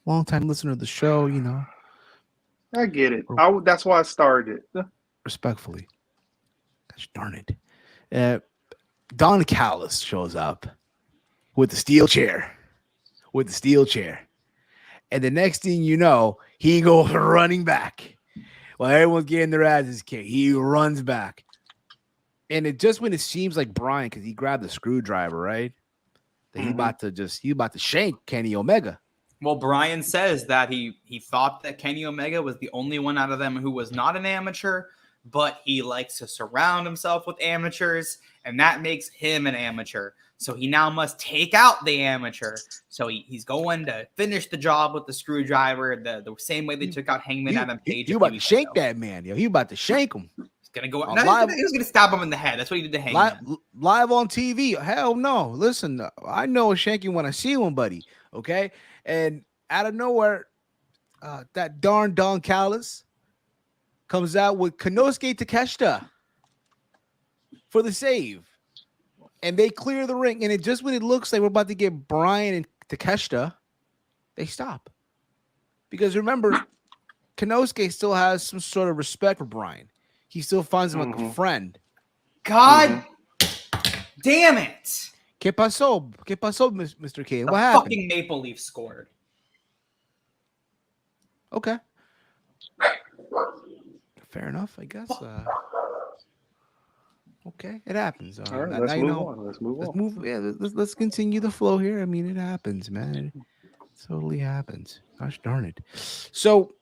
a long-time listener of the show, you know. I get it. That's why I started it. Respectfully. Gosh darn it. Don Callis shows up with the steel chair. And the next thing you know, he goes running back. While everyone's getting their asses kicked, he runs back. And it just when it seems like Brian, because he grabbed the screwdriver, right? That he about to shank Kenny Omega. Well, Brian says that he thought that Kenny Omega was the only one out of them who was not an amateur, but he likes to surround himself with amateurs, and that makes him an amateur. So he now must take out the amateur. So he's going to finish the job with the screwdriver the same way they took out Hangman Adam Page. You about to shank that man, yo. He about to shank him. He's going to go out. No, he was going to stab him in the head. That's what he did to Hangman. Live on TV. Hell no. Listen, I know a shanking when I see one, buddy. Okay? And out of nowhere, that darn Don Callis comes out with Konosuke Takeshita for the save. And they clear the ring. And just when it looks like we're about to get Brian and Takeshita, they stop. Because remember, Konosuke still has some sort of respect for Brian. He still finds him like a friend. God damn it. ¿Qué pasó, Mr. Kane? What happened? Fucking Maple Leaf scored. Okay. Fair enough, I guess. Okay, it happens. All right, let's move on. Let's move on. Let's continue the flow here. I mean, it happens, man. It totally happens. Gosh darn it. So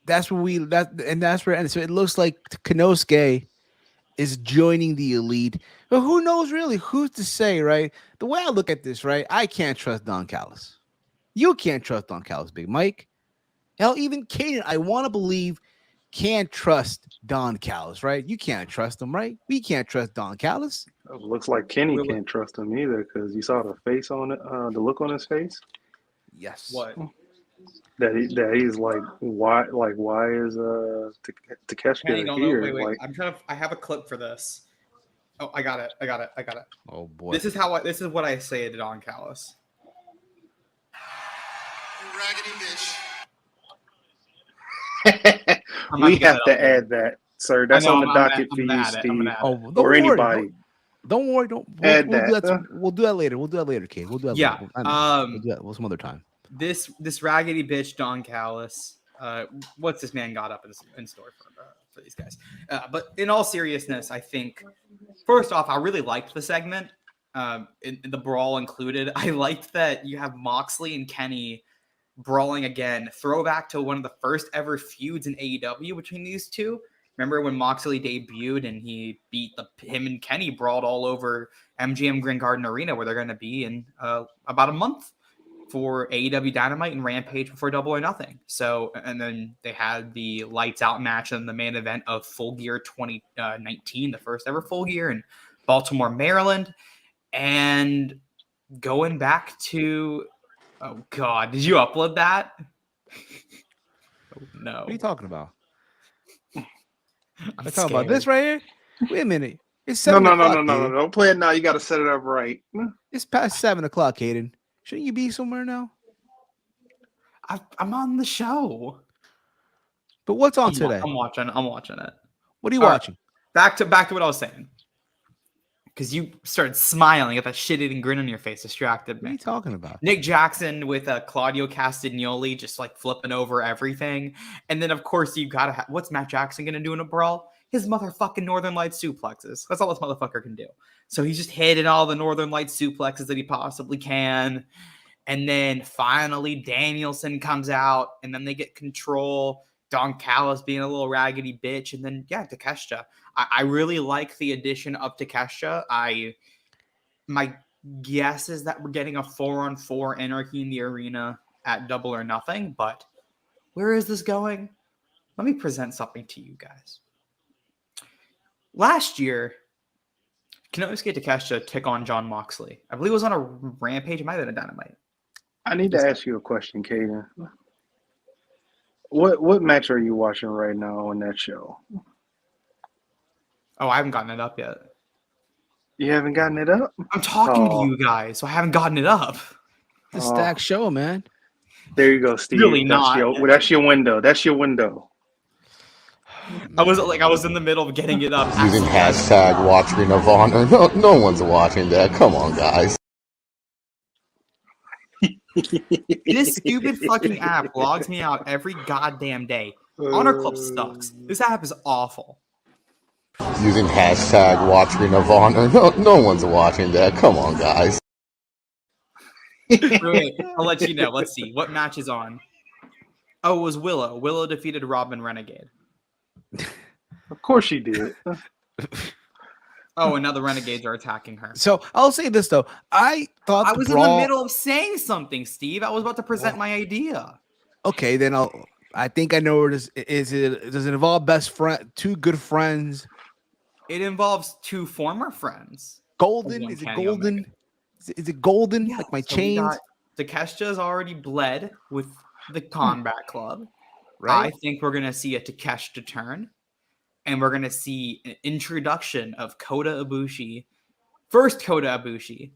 that's where and so it looks like Konosuke is joining the Elite. But who knows really? Who's to say, right? The way I look at this, right? I can't trust Don Callis. You can't trust Don Callis, Big Mike. Hell, even Kaden, I want to believe, can't trust Don Callis, right? You can't trust him, right? We can't trust Don Callis. It looks like Kenny can't trust him either because you saw the face on it, the look on his face. Yes. What? That he's like, why is Takeshita here? Wait. Like, I have a clip for this. Oh, I got it. Oh boy. This is what I say to Don Callis. You raggedy bitch. We have to add that, sir. That's on the docket for you, Steve, or anybody. Don't worry. We'll do that later, Kate. We'll do that later. We'll do that some other time. This raggedy bitch, Don Callis. What's this man got up in store for these guys? But in all seriousness, I think first off, I really liked the segment. In the brawl included. I liked that you have Moxley and Kenny brawling again. Throwback to one of the first ever feuds in AEW between these two. Remember when Moxley debuted and he beat him and Kenny brawled all over MGM Grand Garden Arena, where they're going to be in about a month for AEW Dynamite and Rampage before Double or Nothing. So, and then they had the lights out match in the main event of Full Gear 2019, the first ever Full Gear in Baltimore, Maryland. And going back to, oh God, did you upload that? Oh, no. What are you talking about? I'm talking about this right here. Wait a minute. It's 7 o'clock. No. Don't play it now. You got to set it up right. It's past 7 o'clock, Hayden. Shouldn't you be somewhere now? I'm on the show. But what's on today? I'm watching it. What are you All right. watching? Back to what I was saying. Because you started smiling at that shit-eating grin on your face, distracted What are me. you talking about? Nick Jackson with Claudio Castagnoli just like flipping over everything. And then, of course, you gotta have what's Matt Jackson gonna do in a brawl? His motherfucking Northern Lights suplexes. That's all this motherfucker can do. So he's just hitting all the Northern Lights suplexes that he possibly can. And then finally, Danielson comes out, and then they get control. Don Callis being a little raggedy bitch. And then, yeah, Takeshita. I really like the addition of Takeshita. My guess is that we're getting a 4-on-4 Anarchy in the Arena at Double or Nothing, but where is this going? Let me present something to you guys. Last year, Kenosuke Takeshita took on John Moxley. I believe it was on a Rampage. It might have been a Dynamite. I need to ask you a question, Kaden. What match are you watching right now on that show? Oh, I haven't gotten it up yet. You haven't gotten it up? I'm talking to Oh. you guys, so I haven't gotten it up. The stack show, man. There you go, Steve. Really that's not. That's your window. That's your window. I was in the middle of getting it up. Using hashtag Watch Ring of Honor. No one's watching that. Come on, guys. This stupid fucking app logs me out every goddamn day. Honor Club sucks. This app is awful. Using hashtag Watch Ring of Honor. No one's watching that. Come on, guys. Wait, I'll let you know. Let's see. What match is on? Oh, it was Willow. Willow defeated Robin Renegade. Of course she did. Oh, and now the Renegades are attacking her. So I'll say this though. I thought I was in the middle of saying something, Steve. I was about to present my idea. Okay, then I think I know where this is. Does it involve two good friends? It involves two former friends. Golden? One Is it Kenny golden? Omega. Is it golden? Yeah, Like my so chains? Takeshita's already bled with the Combat Club. Right? I think we're going to see a Takeshita turn. And we're going to see an introduction of Kota Ibushi. First Kota Ibushi.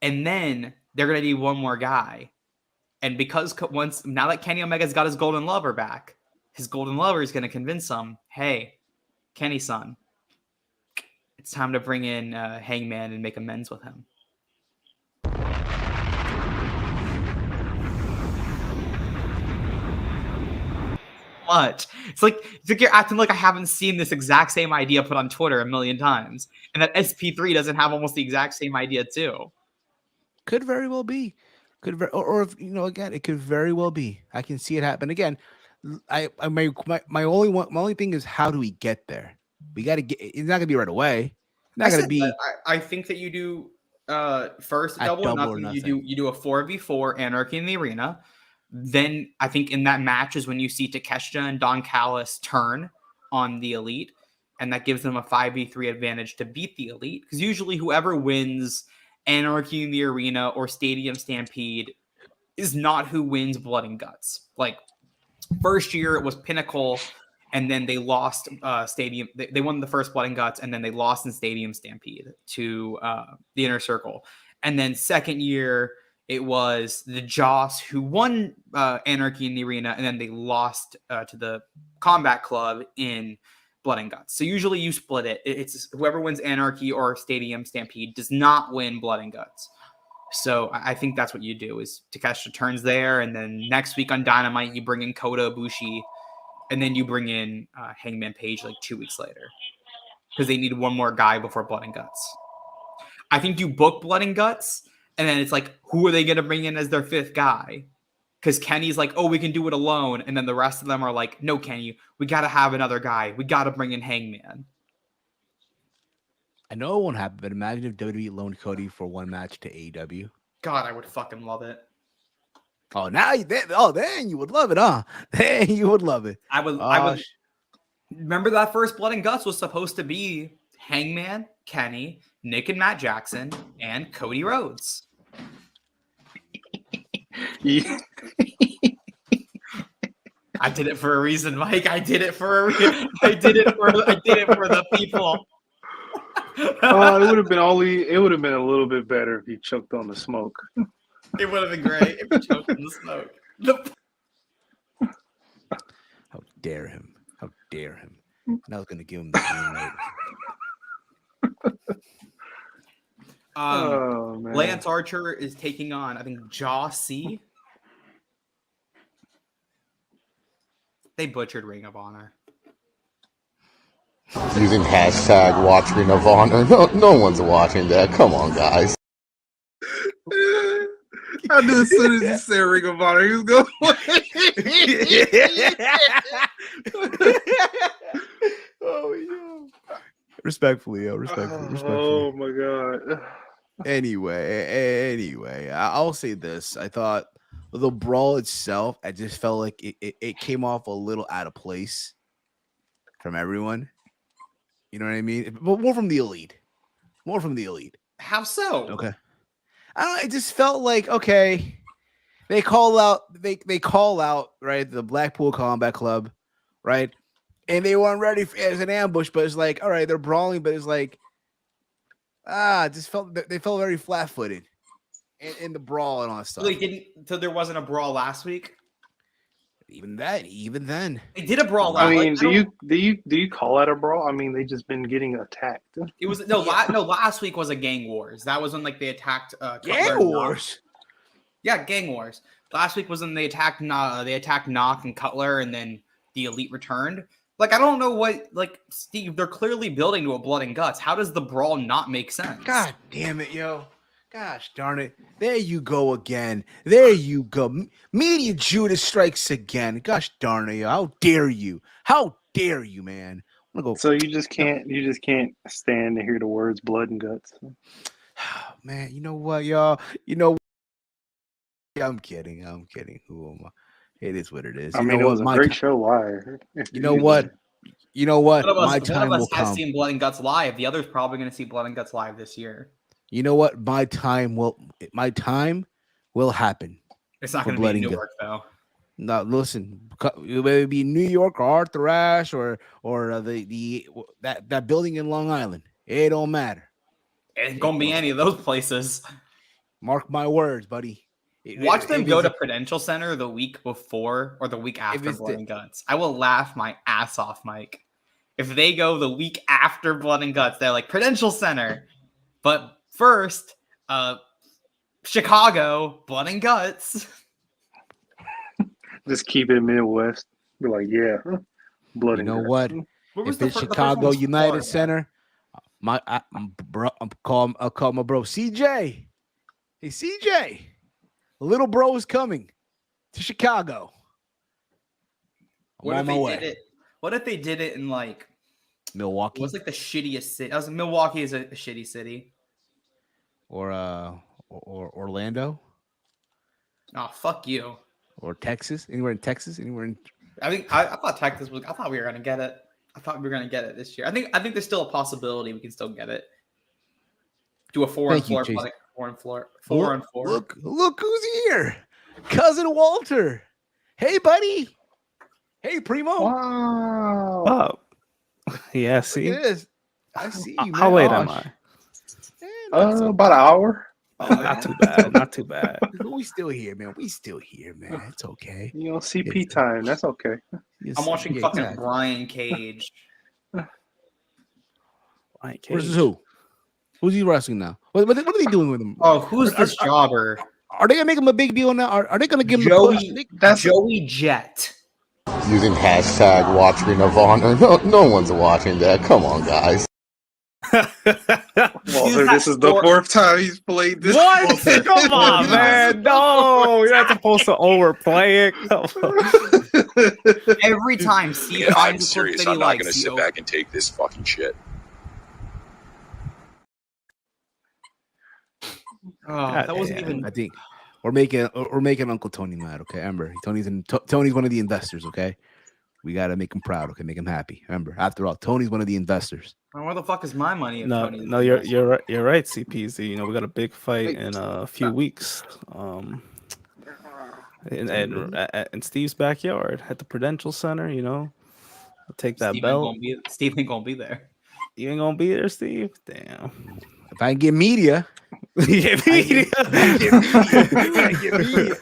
And then they're going to need one more guy. And because now that Kenny Omega's got his Golden Lover back, his Golden Lover is going to convince him, hey, Kenny-san, it's time to bring in Hangman and make amends with him. Much. It's like you're acting like I haven't seen this exact same idea put on Twitter a million times, and that SP3 doesn't have almost the exact same idea too. Could very well be. Or if again, it could very well be. I can see it happen again. My only thing is, how do we get there? We got to get. It's not gonna be right away. It's not gonna be. I think that you do first At double or Double or nothing. You do a 4v4 Anarchy in the Arena. Then I think in that match is when you see Takeshita and Don Callis turn on the Elite, and that gives them a 5v3 advantage to beat the Elite. Because usually whoever wins Anarchy in the Arena or Stadium Stampede is not who wins Blood and Guts. Like first year it was Pinnacle, and then they lost Stadium. They won the first Blood and Guts, and then they lost in Stadium Stampede to the Inner Circle. And then second year it was the Joss who won Anarchy in the Arena, and then they lost to the Combat Club in Blood and Guts. So usually you split it. It's whoever wins Anarchy or Stadium Stampede does not win Blood and Guts. So I think that's what you do is Takeshita turns there, and then next week on Dynamite you bring in Kota Ibushi, and then you bring in Hangman Page like 2 weeks later because they need one more guy before Blood and Guts. I think you book Blood and Guts, and then it's like, who are they going to bring in as their fifth guy? Because Kenny's like, oh, we can do it alone. And then the rest of them are like, no, Kenny, we got to have another guy. We got to bring in Hangman. I know it won't happen, but imagine if WWE loaned Cody for one match to AEW. God, I would fucking love it. Oh, then you would love it, huh? Then you would love it. I would. Remember that first Blood and Guts was supposed to be Hangman, Kenny, Nick and Matt Jackson, and Cody Rhodes. Yeah. I did it for a reason, Mike. I did it for a reason. I did it for the people. It would have been a little bit better if he choked on the smoke. It would have been great if he choked on the smoke. How dare him? How dare him? And I was gonna give him the green light. Oh man. Lance Archer is taking on, I think, Jaw C. They butchered Ring of Honor. Using hashtag watch Ring of Honor. No one's watching that. Come on, guys. I knew as soon as you said Ring of Honor, he was going. Oh yo. Respectfully, yo. Respectfully. Oh my god. Anyway, I'll say this. I thought the brawl itself, I just felt like it came off a little out of place from everyone. You know what I mean? But more from the elite. More from the elite. How so? Okay. I don't know. It just felt like, okay, they call out, right, the Blackpool Combat Club, right? And they weren't ready as an ambush, but it's like, all right, they're brawling, but it's like, just felt they felt very flat-footed in the brawl and all that stuff. So there wasn't a brawl last week. Even then, They did a brawl. I mean, like, do you call that a brawl? I mean, they just been getting attacked. It was last week was a gang wars. That was when like they attacked gang wars. Yeah, gang wars. Last week was when they attacked Knock and Cutler, and then the Elite returned. Like I don't know what Steve. They're clearly building to a blood and guts. How does the brawl not make sense? God damn it, yo. Gosh darn it. There you go again. There you go. Media Judas strikes again. Gosh darn it, yo. How dare you? How dare you, man? I'm gonna go. So you just can't stand to hear the words blood and guts. Man, you know what, y'all? You know, I'm kidding. Who am I? It is what it is. I mean, it was a great show live. You know what? You know what? One of us has seen Blood and Guts live. The other's probably going to see Blood and Guts live this year. You know what? My time will happen. It's not going to be in Newark, though. No, listen. Whether it be New York or Arthur Ashe or that building in Long Island, it don't matter. It ain't going to be any of those places. Mark my words, buddy. Watch them go to Prudential Center the week before or the week after Blood and Guts. I will laugh my ass off, Mike. If they go the week after Blood and Guts, they're like Prudential Center. But first, Chicago, Blood and Guts. Just keep it Midwest. Be like, yeah, blood and guts. You know what? If it's Chicago United Center, I'll call my bro CJ. Hey CJ. Little bro is coming to Chicago. What if they did it in like Milwaukee? What's like the shittiest city? Milwaukee is a shitty city. Or Orlando? Oh, fuck you. Or Texas? Anywhere in Texas? Anywhere in? I thought Texas was. I thought we were gonna get it. I thought we were gonna get it this year. I think there's still a possibility we can still get it. Do a 4-and-4. 4-and-4. Look who's here. Cousin Walter. Hey, buddy. Hey, Primo. Wow. Yeah, see? I see you, man. How late am I? About an hour. Oh, not too bad. Not too bad. We still here, man. It's okay. You know, CP time. That's okay. I'm watching fucking Brian Cage. Versus who? Who's he wrestling now? What are they doing with him? Oh, who's this jobber? Are they gonna make him a big deal now? Are they gonna give him That's Joey Jet. Using hashtag watch Ring of Honor. No one's watching that. Come on, guys. Walter, this is the fourth time he's played this. What? Come on, man. No, you're not supposed to overplay it. Come on. Every time Steve I'm serious. I'm not going to sit back and take this fucking shit. That wasn't even. I think we're making Uncle Tony mad. Okay, remember Tony's one of the investors. Okay, we gotta make him proud. Okay, make him happy. Remember, after all, Tony's one of the investors. Where the fuck is my money? No, you're right. You're right, CPZ. You know we got a big fight in a few weeks. In Steve's backyard at the Prudential Center. You know, I'll take that belt. Steve ain't gonna be there. You ain't gonna be there, Steve. Damn. If I can get media, Yeah, media. I get media.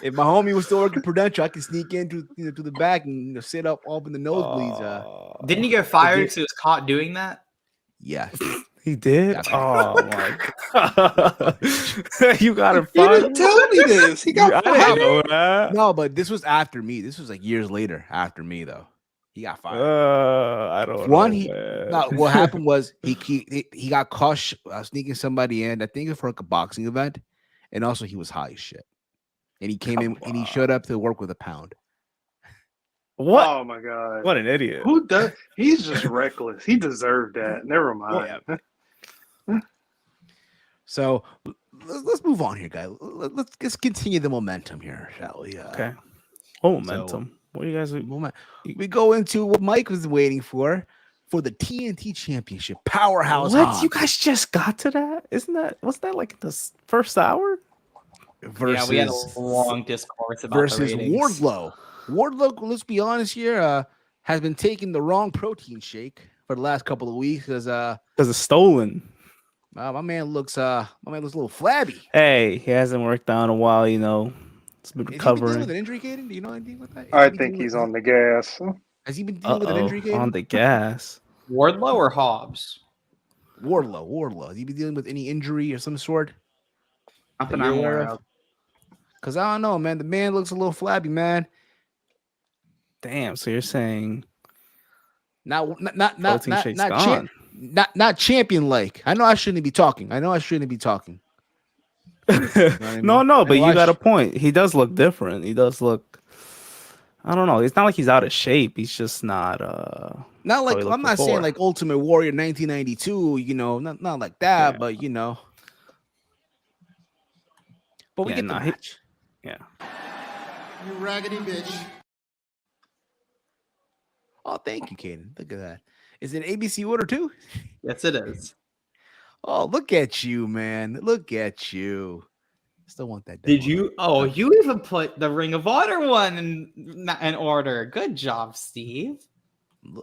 If my homie was still working Prudential, I could sneak in to the back and sit up in the nosebleeds. Didn't he get fired because he was caught doing that? Yeah, He did. Got Oh my god! You got him You fired. didn't tell me this. He got I didn't fired. know that. no, but this was after me. This was like years later after me though. He got fired. I don't know. Man. No, what happened was he got caught sneaking somebody in. I think it was for like a boxing event, and also he was high as shit. And he came in and he showed up to work with a pound. What? Oh my god! What an idiot! Who does? He's just reckless. He deserved that. Never mind. So let's move on here, guys. Let's continue the momentum here, shall we? Okay. Oh, momentum. What do you guys? We go into what Mike was waiting for the TNT Championship. Powerhouse. What? Hobbs You guys just got to that? Wasn't that like the first hour? versus we had a long discourse about versus the ratings. Wardlow. Wardlow, let's be honest here, has been taking the wrong protein shake for the last couple of weeks because it's stolen. my man looks a little flabby. Hey, he hasn't worked out in a while. You know, it's been Has he been recovering. dealing with an injury, Caden? Do you know anything about that? I think he's on the gas. Has he been dealing with an injury, Caden? On the gas. Wardlow or Hobbs? Wardlow. Has he been dealing with any injury or some sort? Nothing That I'm you're aware aware of. Because I don't know, man. The man looks a little flabby, man. Damn. So you're saying Not protein shake's gone? Not champion like. I know I shouldn't be talking. No, I but know you got a point. He does look different. He does look. I don't know. It's not like he's out of shape. He's just not. Not like how he looked I'm not saying before. like Ultimate Warrior 1992. Not like that. Yeah. But But we Yeah, get nah, the he- match. Yeah. You raggedy bitch. Oh, thank you, Caden. Look at that. Is it ABC order too? Yes, it is. Oh, look at you, man. Look at you. Still want that. Did demo. you? Oh, you even put the Ring of Honor one in order. Good job, Steve.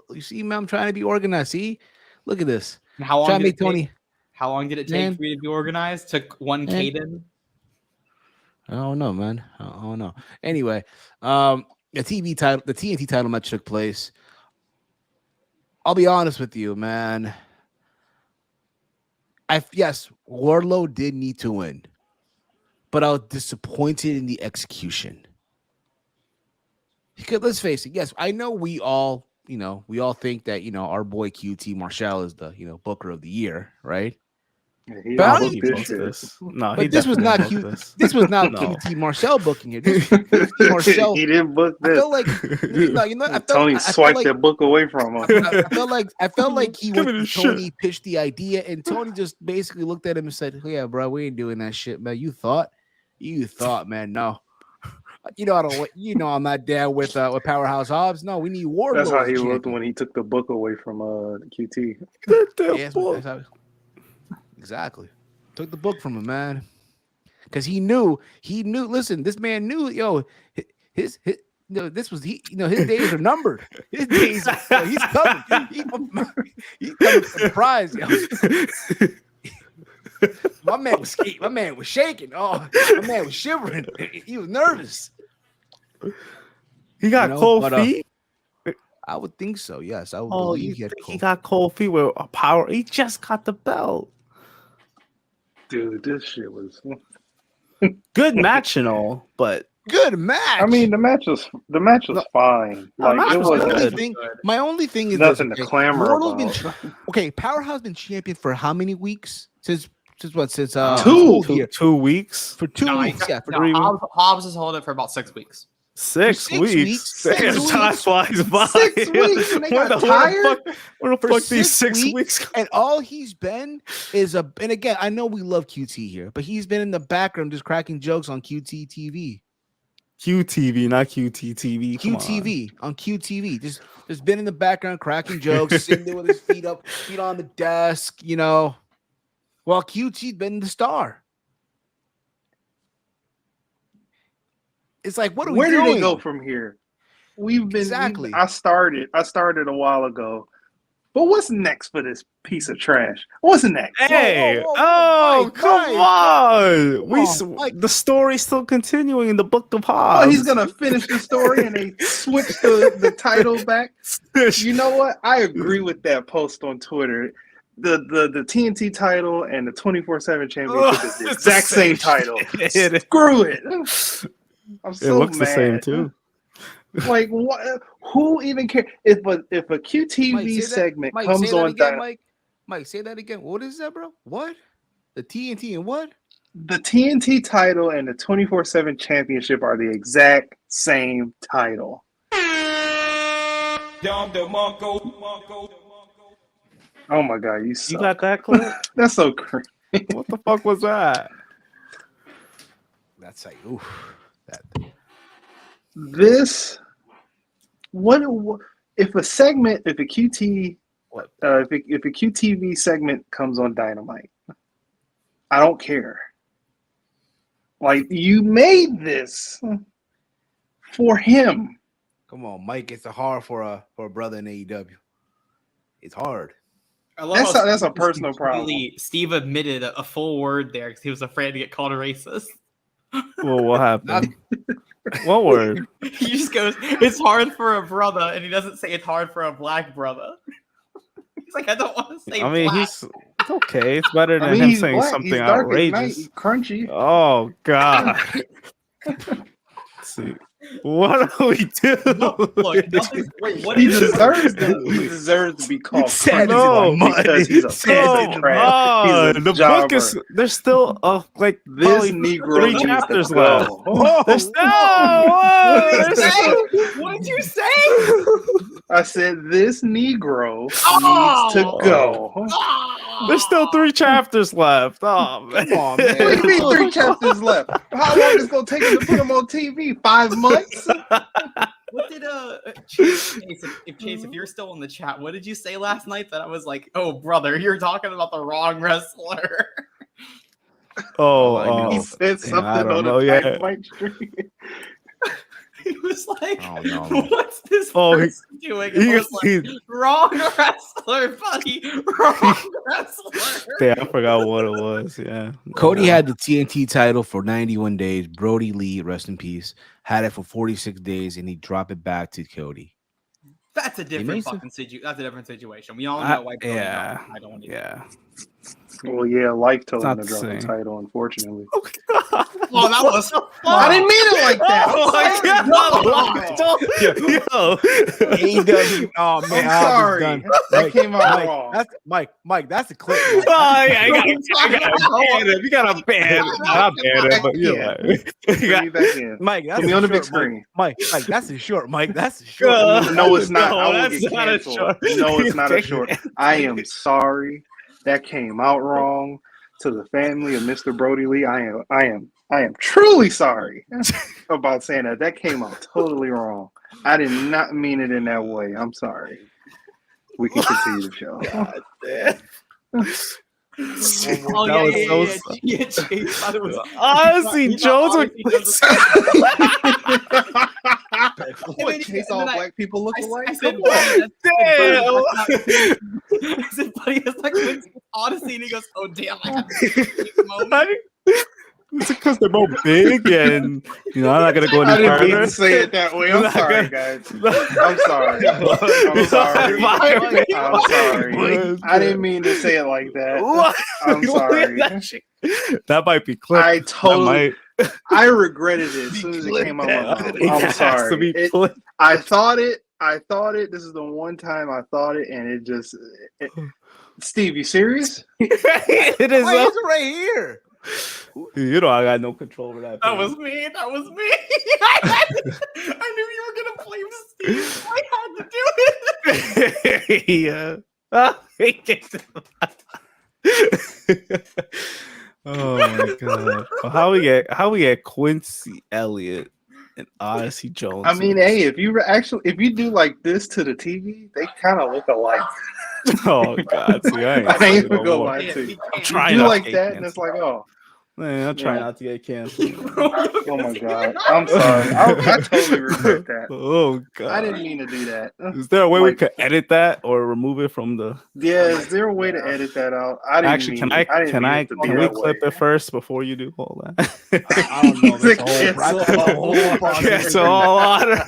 You see, man, I'm trying to be organized. See, look at this. And how long Trying to did make it take? Tony. How long did it take Man. for you to be organized? Took one Man. Caden. I don't know, man. I don't know. Anyway, the TNT title match took place. I'll be honest with you, man. Yes, Wardlow did need to win, but I was disappointed in the execution. Because let's face it, yes, I know we all think that our boy QT Marshall is the Booker of the Year, right? Yeah, he But I don't don't book He this booked shit. this. No, But he this was not definitely Q. booked this. This was not No. QT Marshall booking here. This was QT Marshall. He didn't book I this. felt like I Tony felt swiped like that book away from him. I felt like he Give went me to this Tony, pitched the idea, and Tony just basically looked at him and said, "Yeah, bro, we ain't doing that shit, man. You thought, man. No, I don't. I'm not down with Powerhouse Hobbs. No, we need Wardlow. That's how as he a looked champion." when he took the book away from QT. Yeah, that's how- exactly. Took the book from him, man, because he knew. Listen, this man knew. His this was his days are numbered. His days, he's coming. He's coming for the prize. My man was skating. My man was shaking. Oh, my man was shivering. He was nervous. He got cold feet. I would think so. Yes, I would Oh, believe he got cold feet with a power. He just got the belt. Dude, this shit was. Good match and all, but good match. I mean, the match was fine. No, Like it match was was good. My only thing is nothing this, to clamor Wardlow's about. Okay, Powerhouse been champion for how many weeks? Since what? Since Two. 2 weeks. For 2 weeks, yeah. For No, 3 weeks. Hobbs has held it for about 6 weeks. 6 6 weeks. weeks. 6 Damn, time weeks. flies by. 6 weeks and they got tired? Where the For fuck these 6 6 weeks? And all he's been is and again, I know we love QT here, but he's been in the background just cracking jokes on QT TV. QTV, not QTTV. Come QTV on QTV. Just been in the background cracking jokes, sitting there with his feet on the desk, while QT's been the star. It's like, what are we Where doing? do they go from here? We've been Exactly. I started a while ago. But what's next for this piece of trash. Wasn't that? Hey, Mike, come on. Mike. The story's still continuing in the Book of Oh, Hobbs. he's gonna finish the story and they switch the title back. You know what? I agree with that post on Twitter. The TNT title and the 24/7 championship is the exact same title. Screw it. I'm so It looks mad. the same too. Like what? Who even cares if a QTV Mike, say that- segment Mike, comes say that on again, Dynamite? Mike, say that again. What is that, bro? What? The TNT and what? The TNT title and the 24/7 championship are the exact same title. Oh my god, you suck. You got that clip? That's so crazy. What the fuck was that? That's like, oof. That. This what if a segment, if a QT, What? if a QTV segment comes on Dynamite, I don't care. Like you made this for him. Come on, Mike. It's hard for a brother in AEW. It's hard. I love That's how a Steve personal completely- problem. Steve admitted a full word there because he was afraid to get called a racist. Well, what happened? What word? He just goes, "It's hard for a brother," and he doesn't say it's hard for a black brother. He's like, I don't want to say. I mean, black. it's okay. It's better than him he's saying black. something He's dark as night. outrageous. He's crunchy. Oh God. Let's see. What do we do? Look, nothing- wait, what He is this? deserves to be called Sad crunchy no, because he's a sad piece of Come trash. on. He's a The jobber. book is there's still like This probably Negro 3 needs chapters to left. go. There's no. What did you There's say? What did you say? I said this Negro Oh! needs to go. There's still 3 chapters left. Oh man. Come on, What do you man. mean 3 chapters left? How long is it gonna take him to put him on TV? 5 months? What did Chase, if you're still in the chat, what did you say last night that I was like, oh brother, you're talking about the wrong wrestler? Oh, He oh. said Yeah, I something don't on know, the yeah. Dynamite stream. He was like, Oh, no. what's this Oh, person doing? And I was like, wrong wrestler, buddy. Wrong wrestler. Yeah, I forgot what it was. Yeah. Cody had the TNT title for 91 days. Brody Lee, rest in peace, had it for 46 days, and he dropped it back to Cody. That's a different makes it- fucking situation. That's a different situation. We all know why. Cody yeah. dropped the title when he Yeah. Well, yeah, life told him not to the drop the same. title, unfortunately. Oh, that was so I didn't mean it like that. Oh my God. Yo. AEW, oh man, I'm I was sorry. done. That came out Mike, wrong. That's Mike. That's a clip. Oh, I gotta ban him. You gotta ban him. Not ban him, but you're right. Bring me back in. Mike, that's Put me a on the big short, Mike. screen. Mike, that's a short. Mike, that's a short. No, it's not. No, I will that's get not a canceled. short. No, it's not a short. I am sorry. That came out wrong. To the family of Mr. Brody Lee, I am truly sorry about saying that. That came out totally wrong. I did not mean it in that way. I'm sorry. We can continue the show. Oh, That yeah, was yeah, so yeah, yeah. Chase thought it was Honestly, he Jones thought would. What, chase all black people look alike? I said, Come buddy, on. I said, buddy, that's like Quincy's Odyssey, and he goes, oh damn, I had this moment. It's because they're both big, and I'm not gonna go I any didn't mean further. to say it that way. I'm Not sorry, gonna- guys. I'm sorry. I'm sorry. I'm sorry. I didn't mean to say it like that. What? I'm sorry. That might be clipped. I totally. That I regretted it as soon as it came out of my mouth. might, I'm has to sorry. be clipped. I thought it. This is the one time I thought it, and it just. Steve, you serious? It is. Why is it right here? You know I got no control over that. That was me. That was me. I knew you were gonna blame Steve. I had to do it. Yeah. Oh my god! How we get Quincy Elliott and Odyssey Jones? I mean, hey, if you do like this to the TV, they kind of look alike. oh god! See, I I ain't saying gonna no go more. lie to you. I'm You trying do to like hate that, him. and it's like, oh, Man, I'm trying Yeah. not to get canceled. Oh my god, I'm sorry. I totally regret that. Oh god. I didn't mean to do that. Is there a way we Like, could edit that or remove it from the? yeah, is there a way to edit that out? I didn't Actually, mean it to be can we that way. clip it first before you do all that? I don't know. This whole Cancel all honor.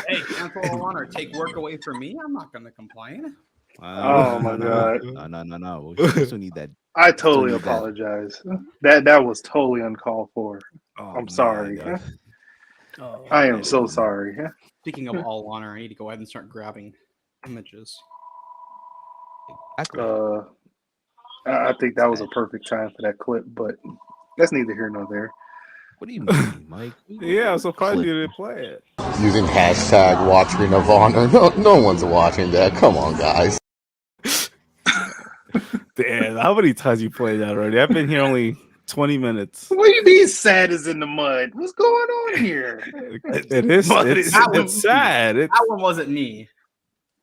Hey, cancel all honor. Take work away from me. I'm not going to complain. Oh my god. No. We still need that. I totally apologize. That was totally uncalled for. Oh, I'm sorry. man. I am so sorry. Speaking of all honor, I need to go ahead and start grabbing images. I think that was a perfect time for that clip, but that's neither here nor there. What do you mean, Mike? Yeah, I'm surprised you didn't play it. Using hashtag Watch Ring of Honor. No one's watching that. Come on, guys. Damn, how many times you played that already? I've been here only 20 minutes. What do you mean sad is in the mud? What's going on here? It is. It's sad. That one wasn't me.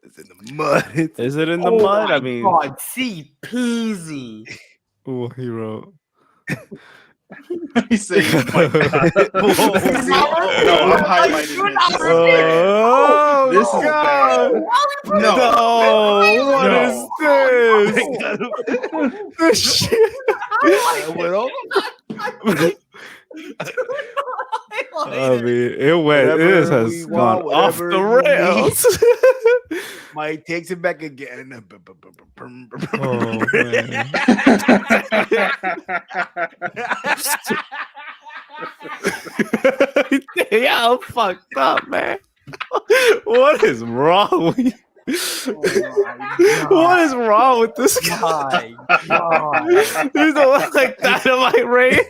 It's in the mud. Is it in the mud? I mean, God, see, peasy. oh, he wrote. He said, oh my God. No, I'm highlighting this. Oh, This is bad. No, what is this? This shit. I mean, it went. This has gone off the rails. Mike takes it back again. Oh man. Yeah, I'm fucked up, man. What is wrong with you? What is wrong with this guy? These don't look like Dynamite rating.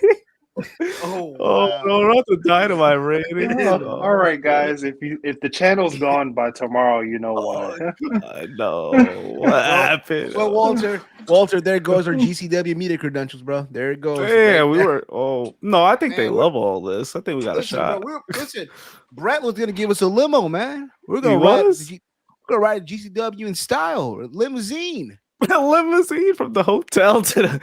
Oh, no, not the Dynamite rating. All right, guys. If the channel's gone by tomorrow, you know why. I know what happened. Well, Walter, there goes our GCW media credentials, bro. There it goes. Yeah, we were. Oh no, I think they love all this. I think we got a shot. Bro, listen, Brett was gonna give us a limo, man. We're gonna ride GCW in style, limousine. A limousine from the hotel to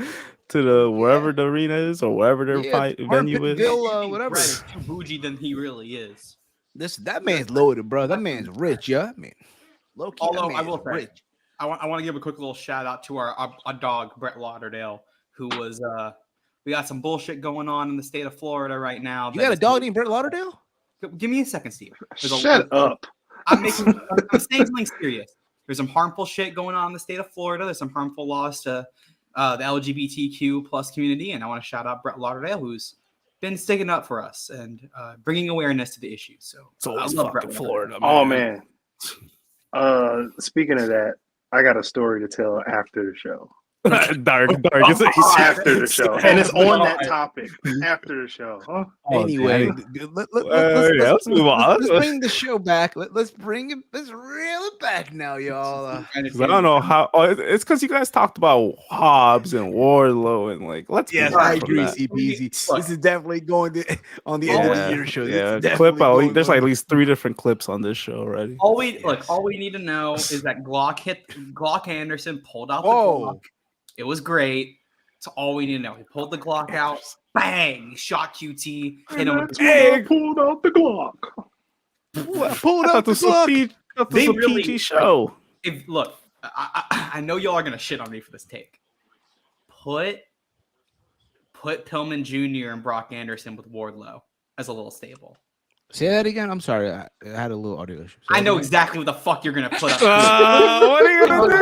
the wherever the arena is or wherever their venue is. Whatever. Brett is too bougie than he really is. That man's loaded, bro. That man's rich, yeah. I mean, low-key, although I will say, rich. I want to give a quick little shout out to our dog Brett Lauderdale, who was we got some bullshit going on in the state of Florida right now. You got a dog named Brett Lauderdale? Give me a second, Steve. Shut up. I'm saying something serious. There's some harmful shit going on in the state of Florida. There's some harmful laws to the LGBTQ plus community, and I want to shout out Brett Lauderdale, who's been sticking up for us and bringing awareness to the issue. So I love Brett Florida. Oh man. Speaking of that, I got a story to tell after the show. dark. After the show, and it's on that topic. After the show, huh? Anyway, let's move on. Let's bring the show back. Let's reel it back now, y'all. I don't know how. It's because you guys talked about Hobbs and Wardlow and like. Yes, I agree, CPZ. This is definitely going to on the end of the year show. Yeah, clip out. There's like at least 3 different clips on this show already. All we need to know is that Glock Anderson pulled out the Glock. It was great. That's all we need to know. He pulled the Glock out. Bang! He shot QT. Hit him with the pulled out the Glock. Pulled out the Glock. They really PG show. Look, I know y'all are gonna shit on me for this take. Put Pillman Jr. and Brock Anderson with Wardlow as a little stable. Say that again. I'm sorry. I had a little audio issue. I know exactly what the fuck you're gonna put up. What are you gonna do?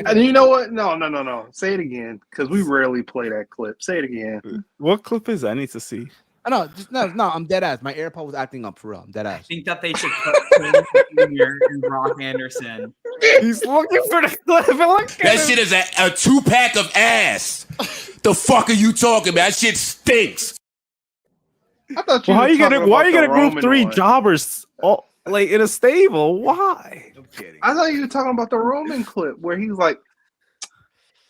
And you know what? No. Say it again, because we rarely play that clip. Say it again. What clip is that? I need to see. No, I'm dead ass. My AirPod was acting up for real. I'm dead ass. I think that they should put Pillman Jr. and Brock Anderson. He's looking for the clip. That shit is a 2-pack of ass. The fuck are you talking about? That shit stinks. I thought you why are you gonna group 3 one. jobbers like in a stable? Why? I'm kidding. I thought you were talking about the Roman clip where he was like,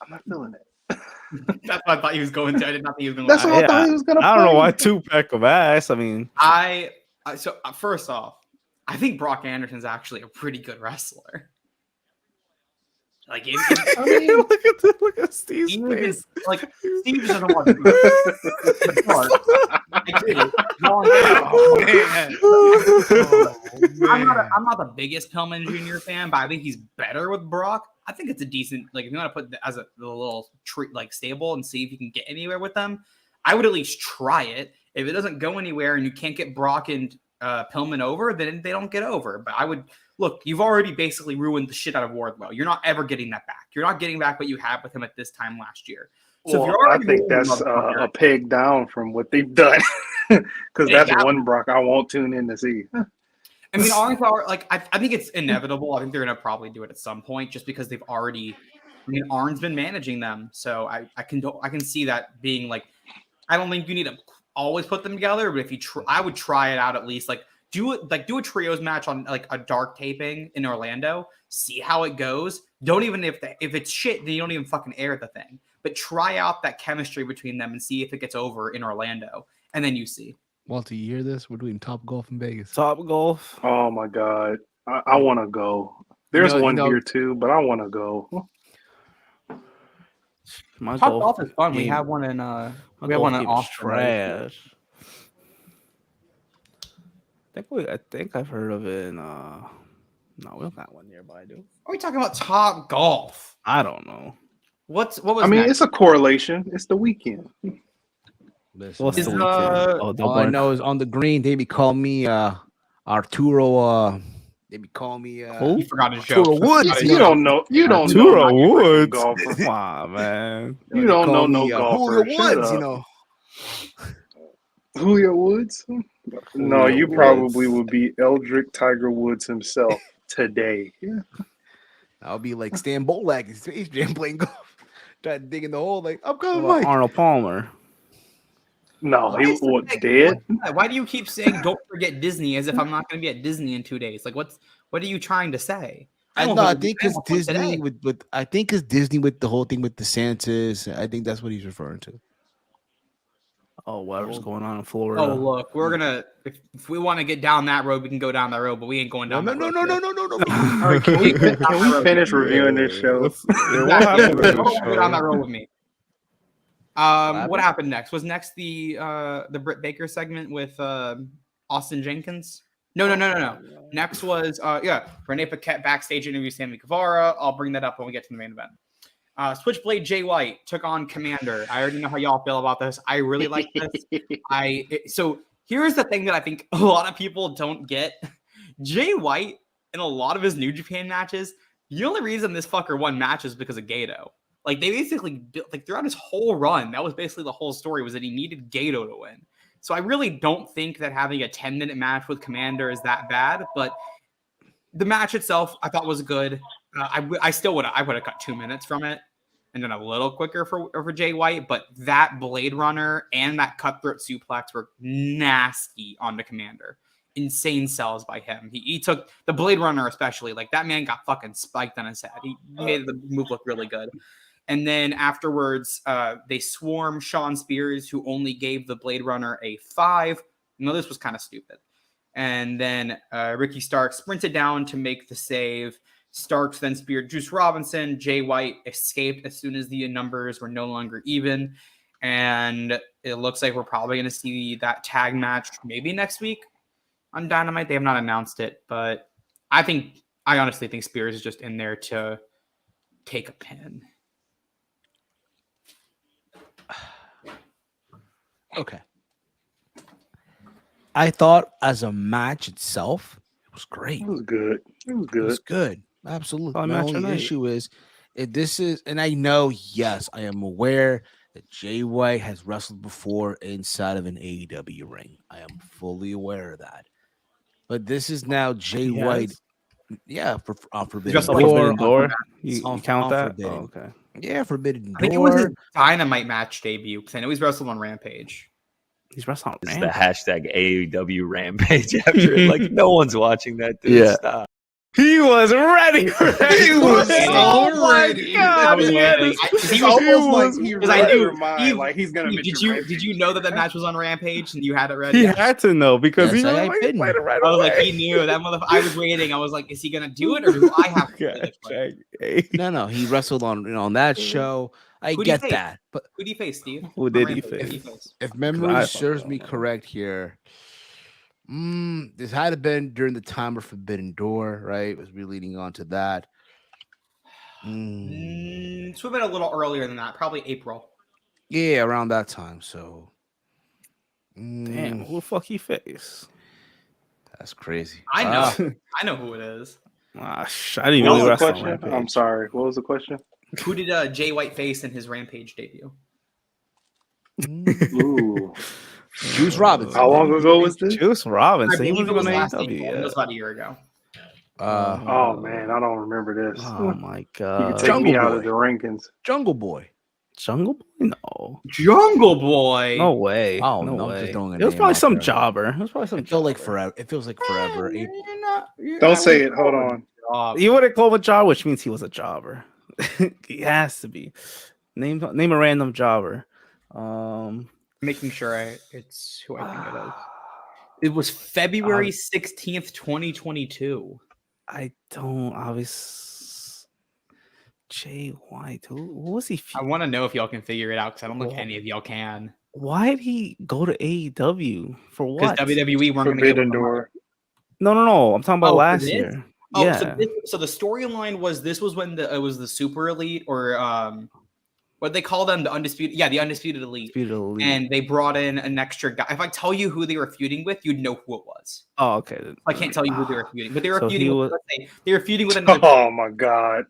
"I'm not feeling it." That's what I thought he was going to. I did not think he was going to. That's what I thought he was going to. I don't know why 2-pack of ass. I mean, so first off, I think Brock Anderson's actually a pretty good wrestler. Like, I mean, look at Steve's face. like Steve doesn't want to do it. I get it. No, I'm not the biggest Pillman Jr. fan, but I think he's better with Brock. I think it's a decent, like, if you want to put it as a little treat, like, stable and see if you can get anywhere with them, I would at least try it. If it doesn't go anywhere and you can't get Brock and Pillman over, then they don't get over. But I would look. You've already basically ruined the shit out of Wardlow. You're not ever getting that back. You're not getting back what you had with him at this time last year. So well, I think that's a peg down from what they've done, because that's one Brock I won't tune in to see. I mean, I think it's inevitable. I think they're going to probably do it at some point, just because they've already. I mean, Arn's been managing them, so I can see that being like. I don't think you need to always put them together, but if you I would try it out at least. Like do a trios match on like a dark taping in Orlando. See how it goes. Don't even if it's shit, then you don't even fucking air the thing. But try out that chemistry between them and see if it gets over in Orlando, and then you see. Walter, you hear this? We're doing Top Golf in Vegas. Top Golf. Oh my god, I want to go. There's one here too, but I want to go. My Top Golf is fun. We have one in we have one in Austin. Trash. I think I've heard of it in no, we don't got one nearby, dude. Are we talking about Top Golf? I don't know. What was I mean, next? it's a correlation. It's the weekend. What's the weekend? All I know is on the green, they be calling me Arturo. They be calling me you forgot his joke. Arturo Woods. You don't know. You don't Arturo know. Woods. Golfer. Come on, man. You don't know no golfer. Julio Woods, you know. Julio Woods? No, you probably would be Eldrick Tiger Woods himself today. Yeah. I'll be like Stan Bolak in Space Jam playing golf. Trying to dig in the hole like, I'm coming, Mike. Arnold Palmer. No, he was dead. Why do you keep saying don't forget Disney as if I'm not going to be at Disney in 2 days? Like, what are you trying to say? I think it's Disney with I think it's Disney with the whole thing with DeSantis. I think that's what he's referring to. Oh, whatever's going on in Florida. Oh, look, we're gonna if we want to get down that road, we can go down that road, but we ain't going down. No. All right, can we finish reviewing this show? Go down that road with me. What happened next? Was next the Britt Baker segment with Austin Jenkins? No. Next was Renee Paquette backstage interview Sammy Guevara. I'll bring that up when we get to the main event. Switchblade Jay White took on Commander. I already know how y'all feel about this. I really like this. So here's the thing that I think a lot of people don't get. Jay White in a lot of his New Japan matches, the only reason this fucker won matches because of Gato. Like they basically throughout his whole run, that was basically the whole story was that he needed Gato to win. So I really don't think that having a 10-minute match with Commander is that bad, but the match itself I thought was good. I would have cut 2 minutes from it and then a little quicker for Jay White, but that Blade Runner and that cutthroat suplex were nasty on the Commander. Insane sells by him. He took the Blade Runner, especially like that man got fucking spiked on his head. He made the move look really good. And then afterwards, they swarm Sean Spears, who only gave the Blade Runner a 5. No, this was kind of stupid. And then Ricky Starks sprinted down to make the save. Starks then speared Juice Robinson. Jay White escaped as soon as the numbers were no longer even. And it looks like we're probably going to see that tag match maybe next week on Dynamite. They have not announced it, but I honestly think Spears is just in there to take a pin. Okay. I thought as a match itself, it was great. It was good. It was good. Absolutely. My only issue is if this is, and I know, yes, I am aware that Jay White has wrestled before inside of an AEW ring. I am fully aware of that. But this is now Jay White. Yeah, for Forbidden Door. You count that? Oh, okay. Yeah, Forbidden Door. I think it was his Dynamite match debut because I know he's wrestled on Rampage. He's wrestling on Rampage. It's the hashtag AEW Rampage after it. Like, no one's watching that, dude. Yeah. Stop. He was ready for that. He was shit. so Oh ready. my God, I was he had waiting. this- It's almost like was- he Because I read knew your mind, Steve, like he's gonna Steve, mention did you Rampage. know that match was on Rampage and you had it ready? he had to know because Yes, he, I was, he didn't. played it right I was away. like, he knew that motherfucker. I was waiting. I was like, is he gonna do it or do I have to do Okay, this? Like, No, he wrestled on that show. I Who do you get face? that, but who do you face, Steve? Who On did he Rampage, who do you face? face? if I memory fucking serves me don't know. correct here, this had to been during the time of Forbidden Door, right? It was really leading on to that. It's been a little earlier than that, probably April. Yeah, around that time. So, Damn, who the fuck he face? that's crazy. I know, I know who it is. I didn't even What really was the wrestle on question? Rampage. I'm sorry. What was the question? Who did Jay White face in his Rampage debut? Ooh, Juice Robinson. how long ago was this? Juice I Robinson. He believe wasn't it was going to last AEW April. It was yet. about a year ago. Oh man, I don't remember this. Oh my You God. can take Jungle me out Boy. of the rankings. Jungle Boy. Jungle Boy? No. Jungle Boy. No way. Oh, no no, I'm way. just throwing a It was name probably out some there. jobber. It was probably some It feels like jobber. forever. It feels like forever. Don't say it. Hold on. You wouldn't call him a jobber, which means he was a jobber. He has to be. Name a random jobber. Making sure it's who I think it is. It was February 16th, 2022. I don't obviously. Jay White. Who was he? I want to know if y'all can figure it out because I don't think any of y'all can. Why did he go to AEW for Because what? WWE weren't going to give Forbidden him the money. Door. No. I'm talking about Oh, for last this? year. Oh, Yeah. so the storyline was this was when it was the Super Elite or what they call them, the Undisputed. Yeah, the Undisputed Elite. And they brought in an extra guy. If I tell you who they were feuding with, you'd know who it was. Oh, okay. I can't tell you who they were feuding, but they were So feuding he with. was- Let's say they were feuding with another. Oh my God.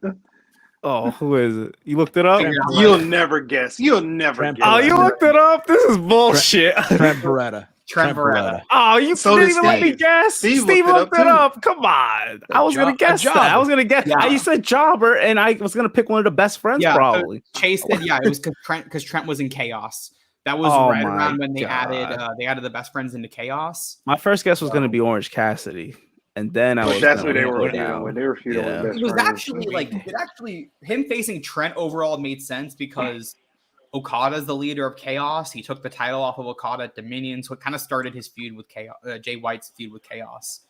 Oh, who is it? You looked it up? Figure it out. You'll never guess. You'll never Trent guess. Oh, you looked it up? This is bullshit. Trent Beretta. Trent Beretta. Oh, you So didn't did even let me Steve. guess. Steve Steve looked looked it it up, up. Come on. I was going to guess that. jobber. I was going to guess. Yeah. You said jobber, and I was going to pick one of the best friends, Yeah, probably. Chase said, yeah, it was because Trent was in Chaos. That was Oh right my around when they God. added the best friends into Chaos. My first guess was going to be Orange Cassidy. And then I was That's gonna who they were go feuding down. with. They were feuding Yeah. with best It was friends. actually him facing Trent overall made sense because Okada's the leader of Chaos. He took the title off of Okada at Dominion, so it kind of started his feud with Chaos. Jay White's feud with Chaos,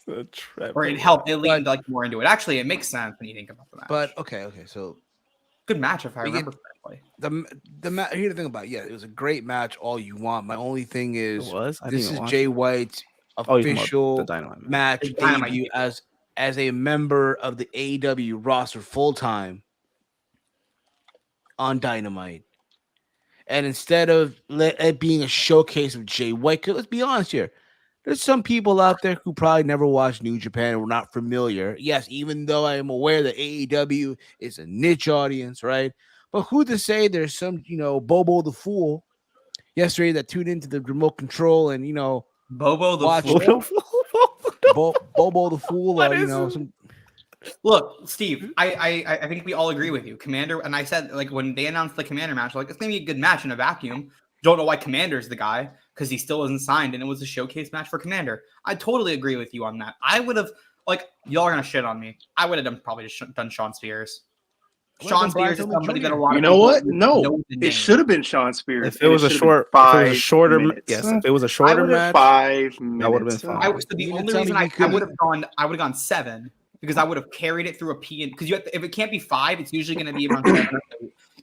or it helped. It leaned like more into it. Actually, it makes sense when you think about the match. But okay. So good match if I We get- remember correctly. here's the thing about it was a great match. All you want. My only thing is It was? I didn't this even is watch Jay it. White's Oh, you're talking about official the Dynamite match. match The Dynamite debut debut. as a member of the AEW roster full time on Dynamite. And instead of it being a showcase of Jay White, 'cause let's be honest here, there's some people out there who probably never watched New Japan and were not familiar. Yes, even though I am aware that AEW is a niche audience, right? But who to say there's some, Bobo the Fool yesterday that tuned into the remote control and, Bobo the watch Fool. Bobo the Fool, What is it? some Look, Steve, I think we all agree with you. Commander, and I said, like, when they announced the Commander match, like, it's going to be a good match in a vacuum. Don't know why Commander's the guy, because he still isn't signed, and it was a showcase match for Commander. I totally agree with you on that. I would have, y'all are going to shit on me. I would have probably just done Sean Spears. Sean Spears is somebody that a lot of You know people what? know No, the name. it should have been Sean Spears. If it was a shorter, minutes. if it was a shorter match, 5 minutes. that would have been fine. So the You only didn't tell reason me I we would have gone 7 because I would have carried it through a P and because if it can't be 5, it's usually going to be around 7.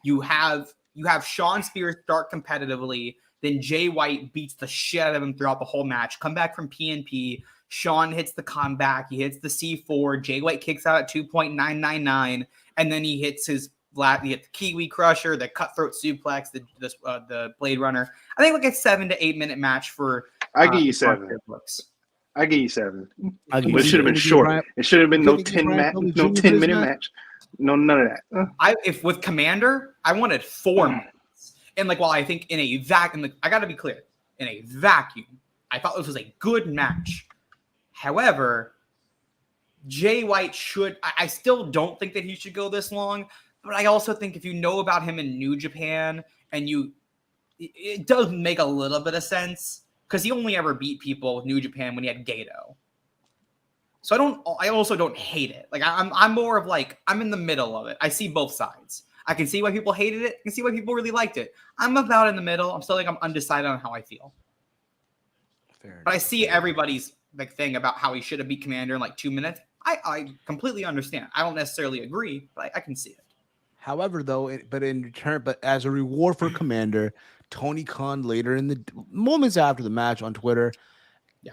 You have Sean Spears start competitively, then Jay White beats the shit out of him throughout the whole match. Come back from PNP, Sean hits the comeback, he hits the C4, Jay White kicks out at 2.999, and then he hits his he hit the Kiwi Crusher, the Cutthroat Suplex, the Blade Runner. I think a 7 to 8 minute match for. I give you 7. I give you 7. But it should have been short. It should have been no 10-minute match. No, none of that. If with Commander, I wanted 4 minutes. And while I think in a vacuum, I got to be clear, in a vacuum, I thought this was a good match. However, Jay White I still don't think that he should go this long. But I also think if you know about him in New Japan and it does make a little bit of sense because he only ever beat people with New Japan when he had Gato. So I also don't hate it. Like I'm more of like I'm in the middle of it. I see both sides. I can see why people hated it. I can see why people really liked it. I'm about in the middle. I'm still like I'm undecided on how I feel. But I see everybody's like thing about how he should have beat Commander in like 2 minutes. I completely understand. I don't necessarily agree, but I can see it. However, though, but as a reward for Commander, Tony Khan later in the moments after the match on Twitter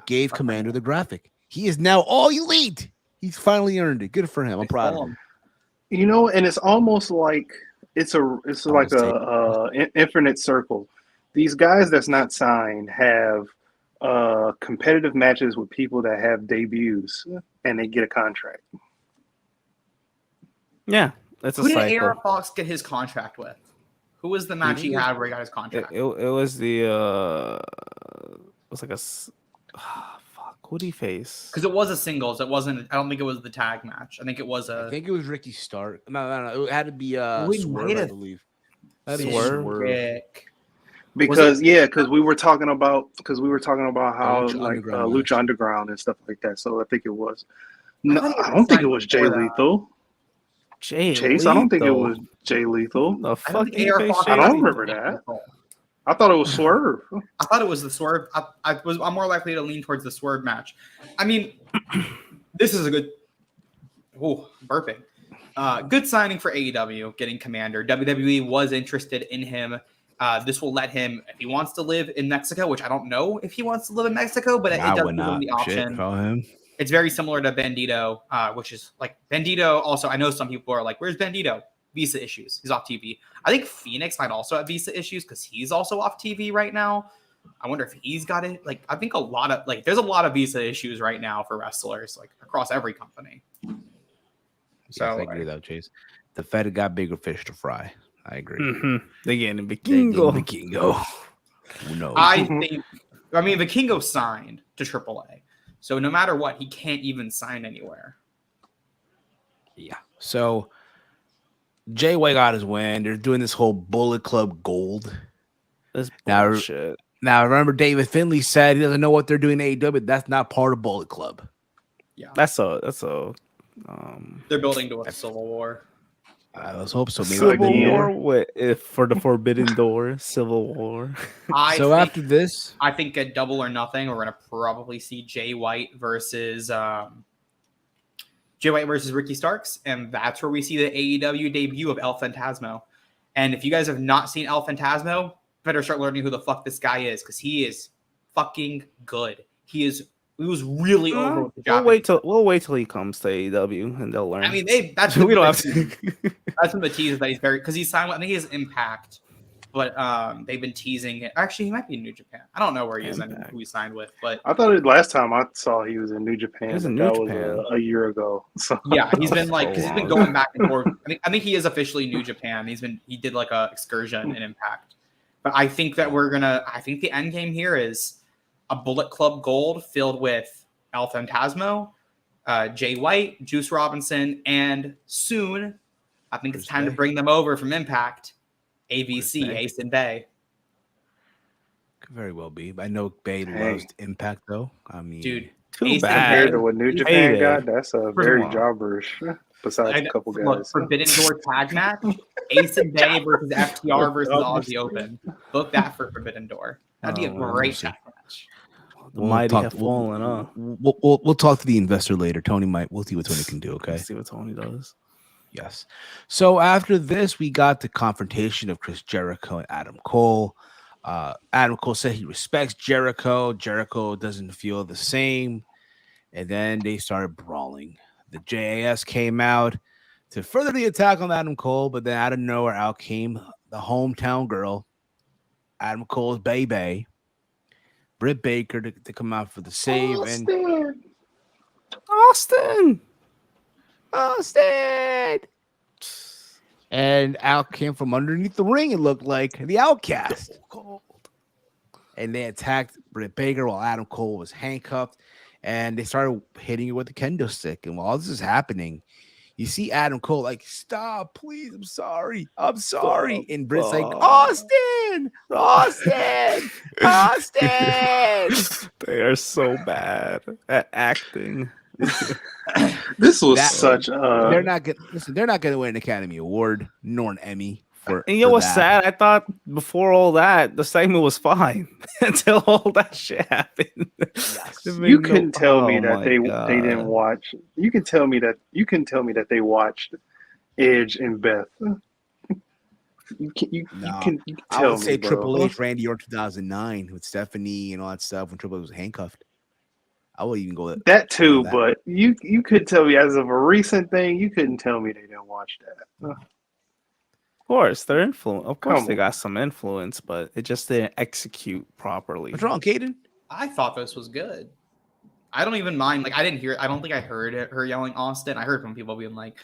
gave Commander the graphic. He is now all elite. He's finally earned it. Good for him. I'm proud of him. You know, and it's almost like it's like a infinite circle. These guys that's not signed have competitive matches with people that have debuts, and they get a contract. Yeah, that's Who a did cycle. AR Fox get his contract with? Who was the match he had where he got his contract? It was the it was like a fuck. Who did he face? Because it was a singles. It wasn't. I don't think it was the tag match. I think it was I think it was Ricky Stark. No. It had to be Swerve, I believe. Swerve. Because we were talking about how Lucha Underground and stuff like that. So I think it was. No, I don't think it was Jay Lethal. Chase, I don't think it was Jay Lethal. The fuck I don't remember that. I thought it was Swerve. I thought it was the Swerve. I'm more likely to lean towards the Swerve match. I mean, this is a good. Oh, burping. Good signing for AEW, getting Commander. WWE was interested in him. This will let him, if he wants to live in Mexico, which I don't know if he wants to live in Mexico, but it does give him the option. It's very similar to Bandito, which is like Bandito. Also, I know some people are like, "Where's Bandito?" Visa issues. He's off TV. I think Phoenix might also have visa issues because he's also off TV right now. I wonder if he's got it. Like, I think there's a lot of visa issues right now for wrestlers, like across every company. So I agree, though, Chase. The Fed got bigger fish to fry. I agree. Mm-hmm. They getting Vikingo. Who knows? I mean, Vikingo signed to AAA. So no matter what, he can't even sign anywhere. Yeah. So Jay White got his win. They're doing this whole Bullet Club Gold. That's bullshit. Now remember, David Finlay said he doesn't know what they're doing in AEW. That's not part of Bullet Club. Yeah. That's a they're building to a Civil War. Let's hope so. Maybe Civil War for the Forbidden Door. Civil War. After this, I think at Double or Nothing, we're gonna probably see Jay White versus Ricky Starks, and that's where we see the AEW debut of El Fantasmo. And if you guys have not seen El Fantasmo, better start learning who the fuck this guy is, because he is fucking good. He was really over with the job. We'll wait till he comes to AEW and they'll learn. I mean, that's we don't have to. That's one of the teases that he's because he's signed. I think he has Impact, but they've been teasing it. Actually, he might be in New Japan. I don't know where he is and who he signed with, but I thought last time I saw he was in New Japan. He was in that New was Japan. a year ago. So. Yeah, he's been he's been going back and forth. I think he is officially New Japan. He did like a excursion in Impact, but I think that I think the end game here is a Bullet Club Gold filled with El Fantasmo, Jay White, Juice Robinson, and soon, I think it's time to bring them over from Impact, AVC, Ace and Bay. Could very well be. I know Bay loves Impact, though. I mean, dude, too bad. Compared to what New Japan got, that's a very jobberish. Besides a couple guys. Look, Forbidden Door tag match, Ace and Bay versus FTR versus Aussie Open. Book that for Forbidden Door. That'd be a great tag match. The mighty have fallen off. We'll talk to the investor later. We'll see what Tony can do. Okay. See what Tony does. Yes. So after this, we got the confrontation of Chris Jericho and Adam Cole. Adam Cole said he respects Jericho. Jericho doesn't feel the same. And then they started brawling. The JAS came out to further the attack on Adam Cole, but then out of nowhere, out came the hometown girl, Adam Cole's baby, Britt Baker, to come out for the save. Austin! And out came from underneath the ring, it looked like the Outcast. And they attacked Britt Baker while Adam Cole was handcuffed. And they started hitting her with the kendo stick. And while this is happening, you see Adam Cole like, stop, please, I'm sorry. And Britt's like, Austin! They are so bad at acting. This was That- such a. They're not gonna listen. They're not gonna win an Academy Award nor an Emmy for. And you know for what's that. sad? I thought before all that, the segment was fine until all that shit happened. Yes. It You made couldn't tell me oh that my they God. didn't watch. You can tell me that they watched Edge and Beth. You No, can I tell would say me, bro. Triple H, Randy Orton 2009 with Stephanie and all that stuff when Triple H was handcuffed. I would even go That too, that. but you could tell me as of a recent thing, you couldn't tell me they didn't watch that. Of course, they're influence. Of course, Come they on. got some influence, but it just didn't execute properly. What's wrong, Caden? I thought this was good. I don't even mind. Like I didn't hear. I don't think I heard her yelling Austin. I heard from people being like,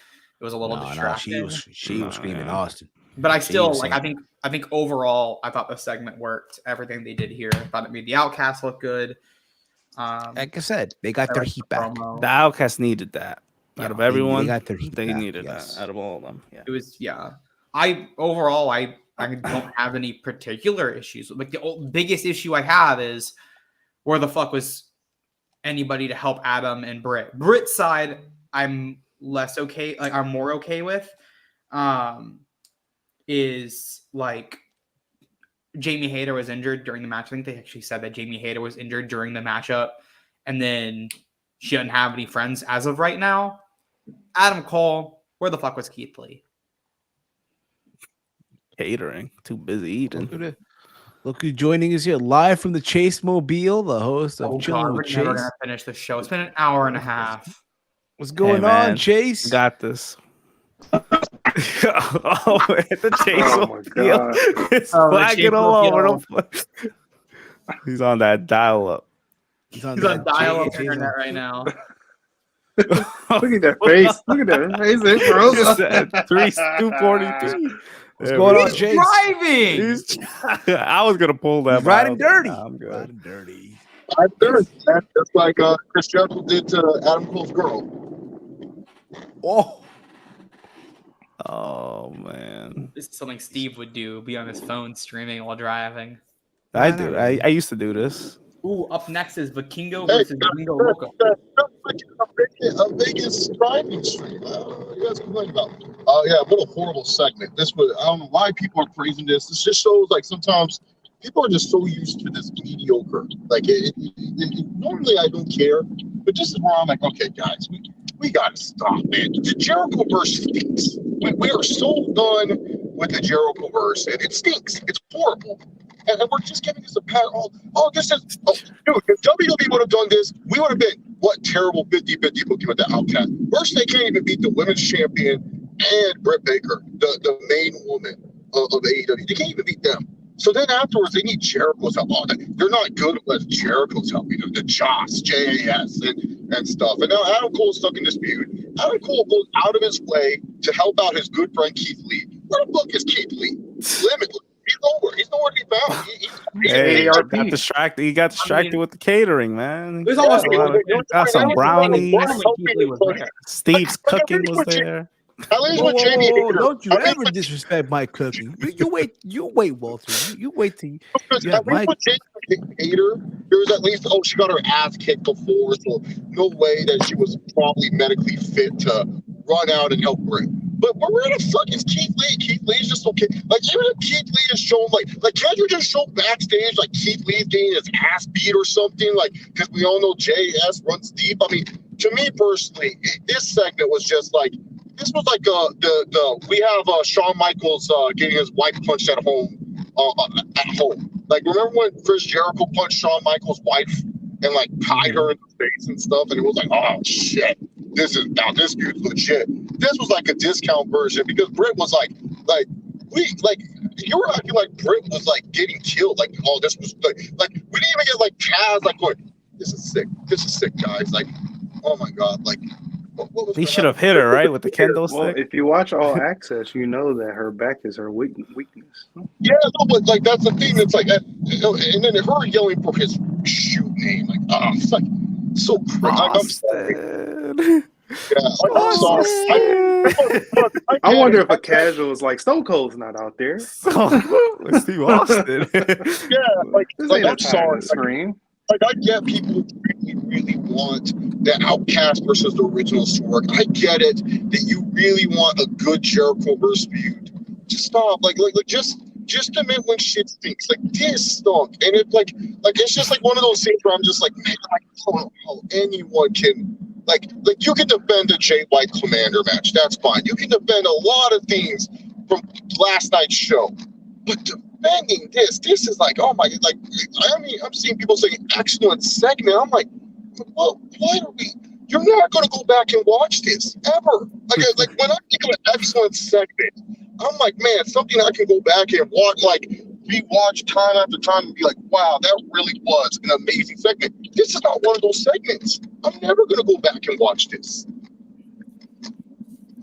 it was a little distracting. She was screaming Austin. But I still was like. I think overall, I thought the segment worked. Everything they did here, I thought it made the Outcast look good. Like I said, they got their heat back. The Outcast needed that. Out of everyone, they got their heat they back, needed yes. that. Out of all of them, yeah. It was I overall I don't have any particular issues. Like the biggest issue I have is where the fuck was anybody to help Adam and Britt. Britt's side I'm less okay. Like I'm more okay with. Is like Jamie Hayter was injured during the match. I think they actually said that Jamie Hayter was injured during the matchup, and then she doesn't have any friends as of right now. Adam Cole, where the fuck was Keith Lee? Catering, too busy eating. Look who's joining us here live from the Chase Mobile, the host of Chilling with we're never Chase. gonna finish the show. It's been an hour and a half. What's going man, on, Chase? You got this. Oh, at the Chase Oh my Mobile. God. It's Oh, the flagging Chase all over Mobile. the place. He's on that dial-up. He's on dial-up internet right now. Look at that face. Look at that face, bro. Just at 243. What's going on, He's Chase? driving. I was gonna pull that. He's riding but dirty. I'm good. Riding dirty. I'm there. That's like Chris Jericho did to Adam Cole's girl. Oh man, This is something Steve would do. Be on his phone streaming while driving. I do. I used to do this. Ooh, up next is Vikingo versus Gringo Loco. A Vegas driving stream. You guys complain about? Yeah, what a horrible segment. This was. I don't know why people are praising this. This just shows like sometimes people are just so used to this mediocre. Like normally I don't care, but this is where I'm like, okay, guys, we gotta stop, man. The Jericho verse stinks. We are so done with the Jericho verse, and it stinks. It's horrible. And we're just giving us a pat. This is. Dude, if WWE would have done this, we would have been what terrible 50-50 booking with the Outcast. First, they can't even beat the women's champion and Britt Baker, the main woman of AEW. They can't even beat them. So then afterwards, they need Jericho's help. They're not good unless Jericho's helping them. The Joss, JAS, and stuff. And now Adam Cole's stuck in dispute. Adam Cole goes out of his way to help out his good friend Keith Lee. Where the fuck is Keith Lee? Limitless. He's nowhere. He's nowhere to be found. Hey, AARP. got distracted. He got distracted with the catering, man. There's almost Got some brownies. there. Steve's cooking was there. At least with Whoa, Jamie Hayter. don't you I mean, ever disrespect my cooking. You wait, Walter. You wait till you at least with Jamie Hayter, there was at least, she got her ass kicked before, so no way that she was probably medically fit to run out and help Britt. But where the fuck is Keith Lee? Keith Lee's just okay. Like, even if Keith Lee is shown, like can't you just show backstage, like, Keith Lee's getting his ass beat or something? Like, because we all know JS runs deep. I mean, to me personally, this segment was just like, this was like we have Shawn Michaels getting his wife punched at home. Like, remember when Chris Jericho punched Shawn Michaels' wife and like tied her in the face and stuff, and it was like, oh shit, this feud's legit. This was like a discount version because Britt was like you were acting like Britt was like getting killed. Like, oh, this was like we didn't even get like Taz like going, this is sick, guys. Like, oh my god, like. He should have hit her, right, with the kendo stick. Well, if you watch All Access, you know that her back is her weakness. Yeah, no, but like that's the thing. That's like, and then her yelling for his shoot name, like, it's like so crazy. I'm sorry. Yeah, I'm sorry. I wonder if a casual is like Stone Cold's not out there. Steve Austin. Yeah, This like ain't a I'm sorry. time to scream. like I get people really want the Outcast versus the Originals to work. I get it that you really want a good Jericho versus feud. Just stop, like just admit when shit stinks. Like this stunk, and it's just like one of those things where I'm just like, man, like how anyone can like you can defend a Jay White Commander match, that's fine. You can defend a lot of things from last night's show, but defending this is like, oh my, like I mean, I'm seeing people saying excellent segment. I'm like, well, why are we? You're not going to go back and watch this ever. Like when I think of an excellent segment, I'm like, man, something I can go back and watch, like rewatch time after time and be like, wow, that really was an amazing segment. This is not one of those segments. I'm never going to go back and watch this.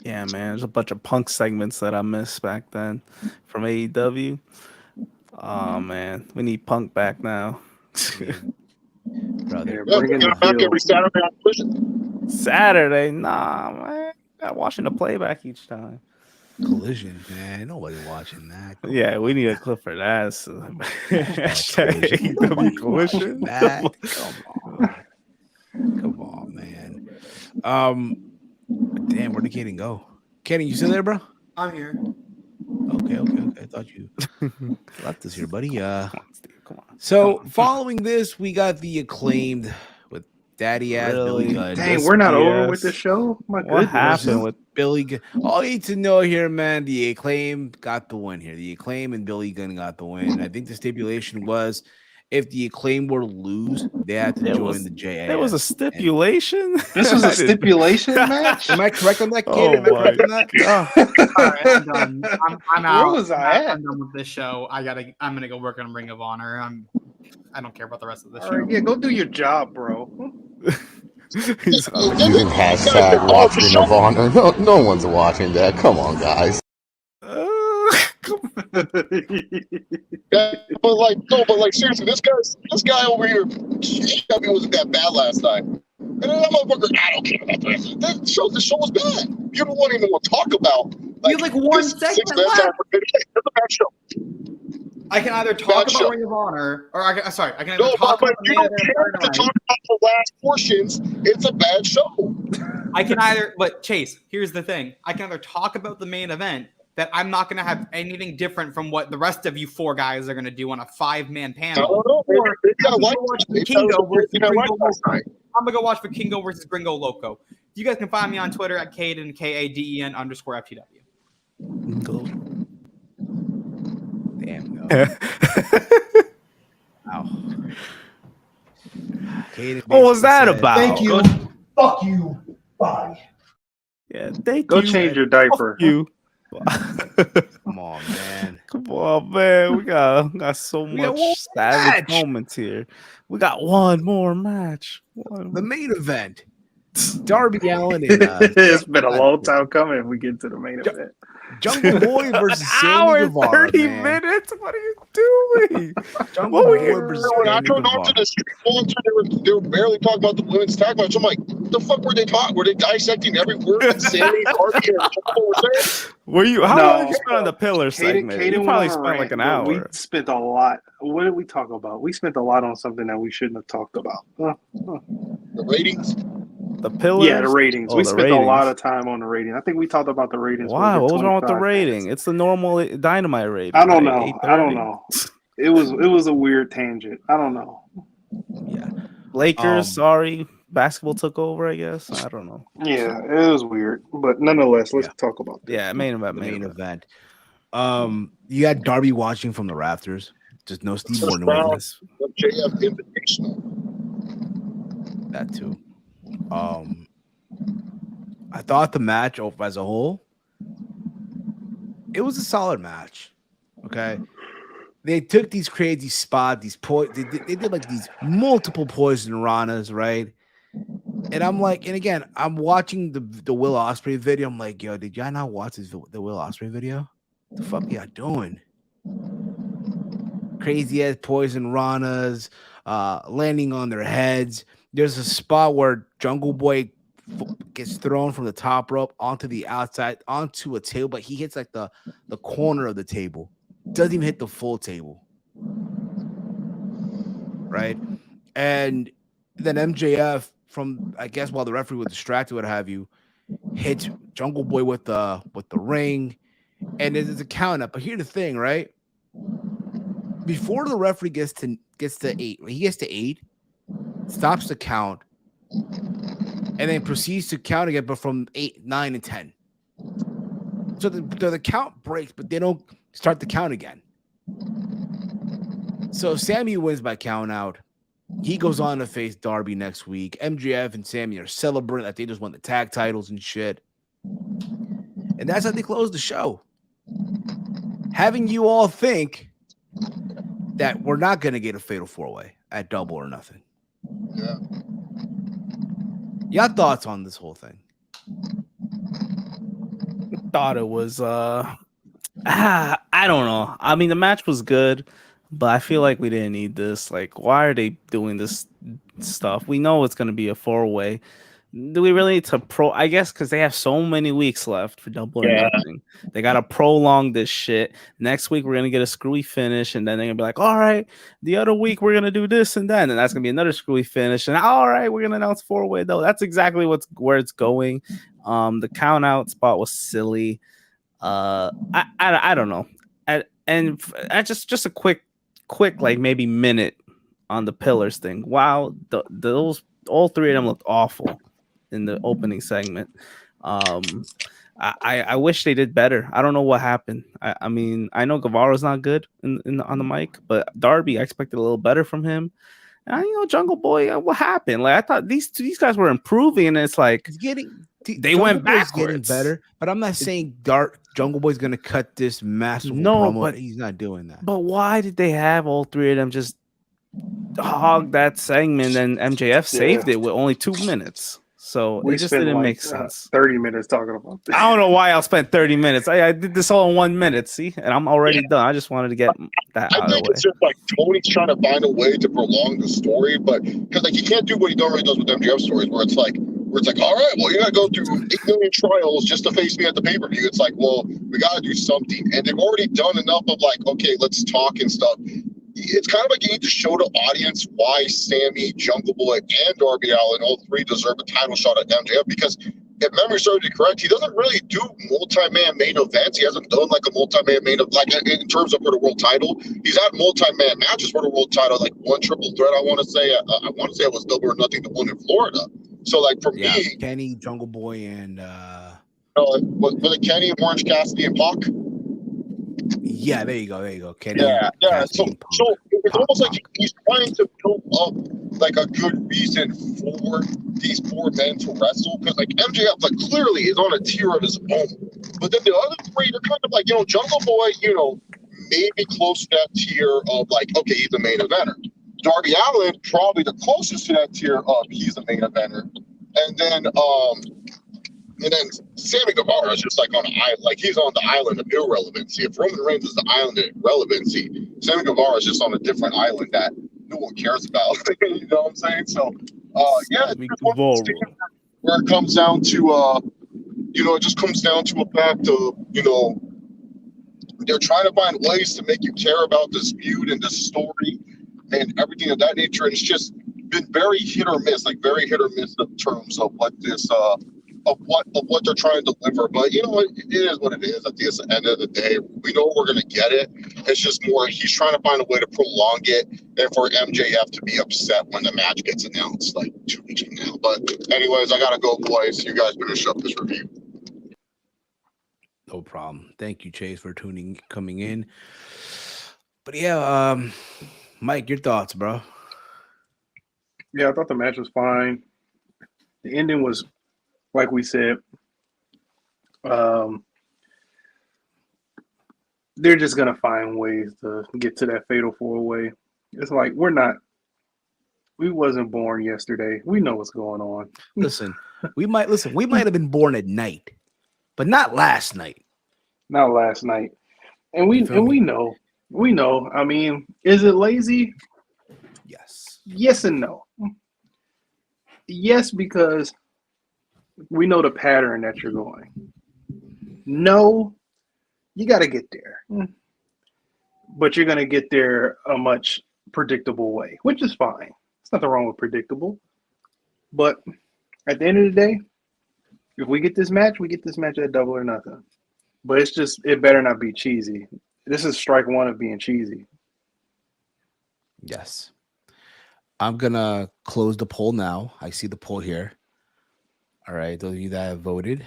Yeah, man, there's a bunch of Punk segments that I missed back then from AEW. Oh man, we need Punk back now. Brother. Yeah, bring in the back heel. every Saturday on Collision. Saturday, nah, man. Got watching the playback each time. Collision, man. Nobody watching that. Come Yeah, on. we need a clip for that. So. Collision. AEW Collision. That. Come on, man. Damn, where'd the Kaden go? Kaden, you still there, bro? I'm here. Okay. I thought you left us here, buddy. Come on, Steve. Come on. So following this, we got the Acclaimed with Daddy Ass Billy Really? Gunn. Dang, This we're not BS. over with the show? My What goodness. happened with Billy Gunn. All you need to know here, man, the Acclaim got the win here. The Acclaim and Billy Gunn got the win. I think the stipulation was if the Acclaim were to lose, they had to join the JAS. There was a stipulation. This was a stipulation match? Am I correct on that, Oh Kaden? Am I my correct on that? God. All right, I'm done. I'm out. Where was I at? I'm done with this show. I'm gonna go work on Ring of Honor. I don't care about the rest of the All show. right, yeah, go do your job, bro. He's You can hashtag watch Ring of Honor. No one's watching that. Come on, guys. Yeah, but like seriously, this guy over here, AEW wasn't that bad last night. And then that motherfucker, I don't care about the rest of it. The show was bad. You don't want to even talk about. You have like one this segment six-man left. tag for- It's a bad show. I can either talk Bad about show. Ring of Honor, or I can either No, talk but about the you main don't event care of to Dynamite. talk about the last portions. It's a bad show. I can either, but Chase, here's the thing. I can either talk about the main event that I'm not going to have anything different from what the rest of you four guys are going to do on a 5-man I panel. don't know. Maybe I I'm like gonna watch maybe I Kingo was versus thinking I Gringo liked last Loco. night. I'm going to go watch for Kingo versus Gringo Loco. You guys can find me on Twitter at Kaden, KADEN_FTW. Go. Damn, no. Wow. Kaden What was that said- about? Thank you. Fuck you. Bye. Yeah, thank Go you. change your diaper. Fuck you. Come on, man. Come on, man. We got so We got much one savage match. moments here. We got one more match. The main event. Darby Allin and It's been a long time coming if we get to the main event. Jungle Boy versus An Sammy hour and Guevara, 30 man. minutes? What are you doing? Jungle What we Boy can- versus When I Sammy turned on to Guevara. the street sponsor, they were barely talking about the women's tag match. I'm like, the fuck were they talking? Were they dissecting every word that Sammy, Darby, and Jungle were saying? Were you? How No. long did you spend on the pillar segment? You probably spent like an hour. We spent a lot. What did we talk about? We spent a lot on something that we shouldn't have talked about. The ratings. The pillars? Yeah, the ratings. Oh, We the spent ratings. a lot of time on the rating. I think we talked about the ratings. for Why? a good What was wrong with the 25 rating? minutes. It's the normal Dynamite rating. I don't right? know. I 8:30. don't know. It was a weird tangent. I don't know. Yeah. Lakers, sorry. Basketball took over, I guess. I don't know. Yeah, it was weird. But nonetheless, let's Yeah. talk about this. Yeah, main event. The main event. You got Darby watching from the rafters. Just no Steve First Morton round. witness. The JF Invitational. That too. I thought the match as a whole, it was a solid match. Okay. They took these crazy spots, they did like these multiple poison ranas, right? And I'm like, and again, I'm watching the Will Ospreay video. I'm like, yo, did y'all not watch the Will Ospreay video? What the fuck y'all doing? Crazy ass poison ranas, landing on their heads. There's a spot where Jungle Boy gets thrown from the top rope onto the outside, onto a table, but he hits like the corner of the table. Doesn't even hit the full table. Right? And then MJF from, I guess, while the referee was distracted, what have you, hits Jungle Boy with the ring, and there's a count up. But here's the thing, right? Before the referee gets to 8, when he gets to 8, stops the count, and then proceeds to count again, but from 8, 9, and 10. So the count breaks, but they don't start the count again. So Sammy wins by count out. He goes on to face Darby next week. MJF and Sammy are celebrating that they just won the tag titles and shit. And that's how they close the show. Having you all think that we're not going to get a fatal 4-way at Double or Nothing. Yeah. Your thoughts on this whole thing? Thought it was I don't know. I mean, the match was good, but I feel like we didn't need this. Like, why are they doing this stuff? We know it's going to be a 4-way. Do we really need to I guess because they have so many weeks left for Double or Nothing. They got to prolong this shit. Next week, we're going to get a screwy finish, and then they're going to be like, all right, the other week, we're going to do this and then. And that's going to be another screwy finish. And all right, we're going to announce 4-way, though. That's exactly where it's going. The count out spot was silly. I don't know. And just a quick like maybe minute on the pillars thing. Wow, those all three of them looked awful in the opening segment. I wish they did better. I don't know what happened. I mean, I know Guevara's not good on the mic, but Darby, I expected a little better from him. And Jungle Boy, what happened? Like, I thought these guys were improving, and it's like they went backwards. Getting better, but I'm not saying Jungle Boy's going to cut this masterful promo. But he's not doing that. But why did they have all three of them just hog that segment, and MJF saved it with only 2 minutes? So it just didn't make sense. 30 minutes talking about this. I don't know why I'll spend 30 minutes. I did this all in 1 minute, see? And I'm already done. I just wanted to get that out of the way. I think it's just like Tony's trying to find a way to prolong the story, but because like he can't do what he normally does with MJF stories, where it's like, all right, well, you got to go through 8 million trials just to face me at the pay-per-view. It's like, well, we got to do something. And they've already done enough of like, okay, let's talk and stuff. It's kind of like you need to show the audience why Sammy, Jungle Boy, and Darby Allin, all three deserve a title shot at MJF, because if memory serves me correct, he doesn't really do multi-man main events. He hasn't done like a multi-man main event, like in terms of for the world title. He's had multi-man matches for the world title, like one triple threat. I want to say it was Double or Nothing, the one in Florida. So like for me, Kenny, Jungle Boy, and was it Kenny, Orange Cassidy, and Pac? Yeah, there you go. Kenny. Yeah. So it's almost like he's trying to build up like a good reason for these 4 men to wrestle, because like MJF like clearly is on a tier of his own, but then the other 3, they're kind of like, Jungle Boy, maybe close to that tier of like, okay, he's a main eventer. Darby Allin probably the closest to that tier of he's a main eventer, and then Sammy Guevara is just like on an island, like he's on the island of irrelevancy. If Roman Reigns is the island of relevancy, Sammy Guevara is just on a different island that no one cares about. You know what I'm saying? So, it's just one of those things where it comes down to, it just comes down to a fact of, they're trying to find ways to make you care about this feud and this story and everything of that nature. And it's just been very hit or miss in terms of what this, of what they're trying to deliver. But it is what it is. At the end of the day, we know we're going to get it. It's just more he's trying to find a way to prolong it, and for MJF to be upset when the match gets announced like 2 weeks from now. But anyways, I gotta go, boys. You guys finish up this review. No problem. Thank you, Chase, for coming in. But yeah, Mike, your thoughts, bro? Yeah, I thought the match was fine. The ending was, like we said, they're just going to find ways to get to that fatal 4-way. It's like we wasn't born yesterday. We know what's going on. Listen, we might have been born at night, but not last night. Not last night. And we know. I mean, is it lazy? Yes. Yes and no. Yes, because we know the pattern that you're going. No, you got to get there. But you're going to get there a much predictable way, which is fine. There's nothing wrong with predictable. But at the end of the day, if we get this match, we get this match at Double or Nothing. But it's just, it better not be cheesy. This is strike one of being cheesy. Yes. I'm going to close the poll now. I see the poll here. All right. Those of you that have voted.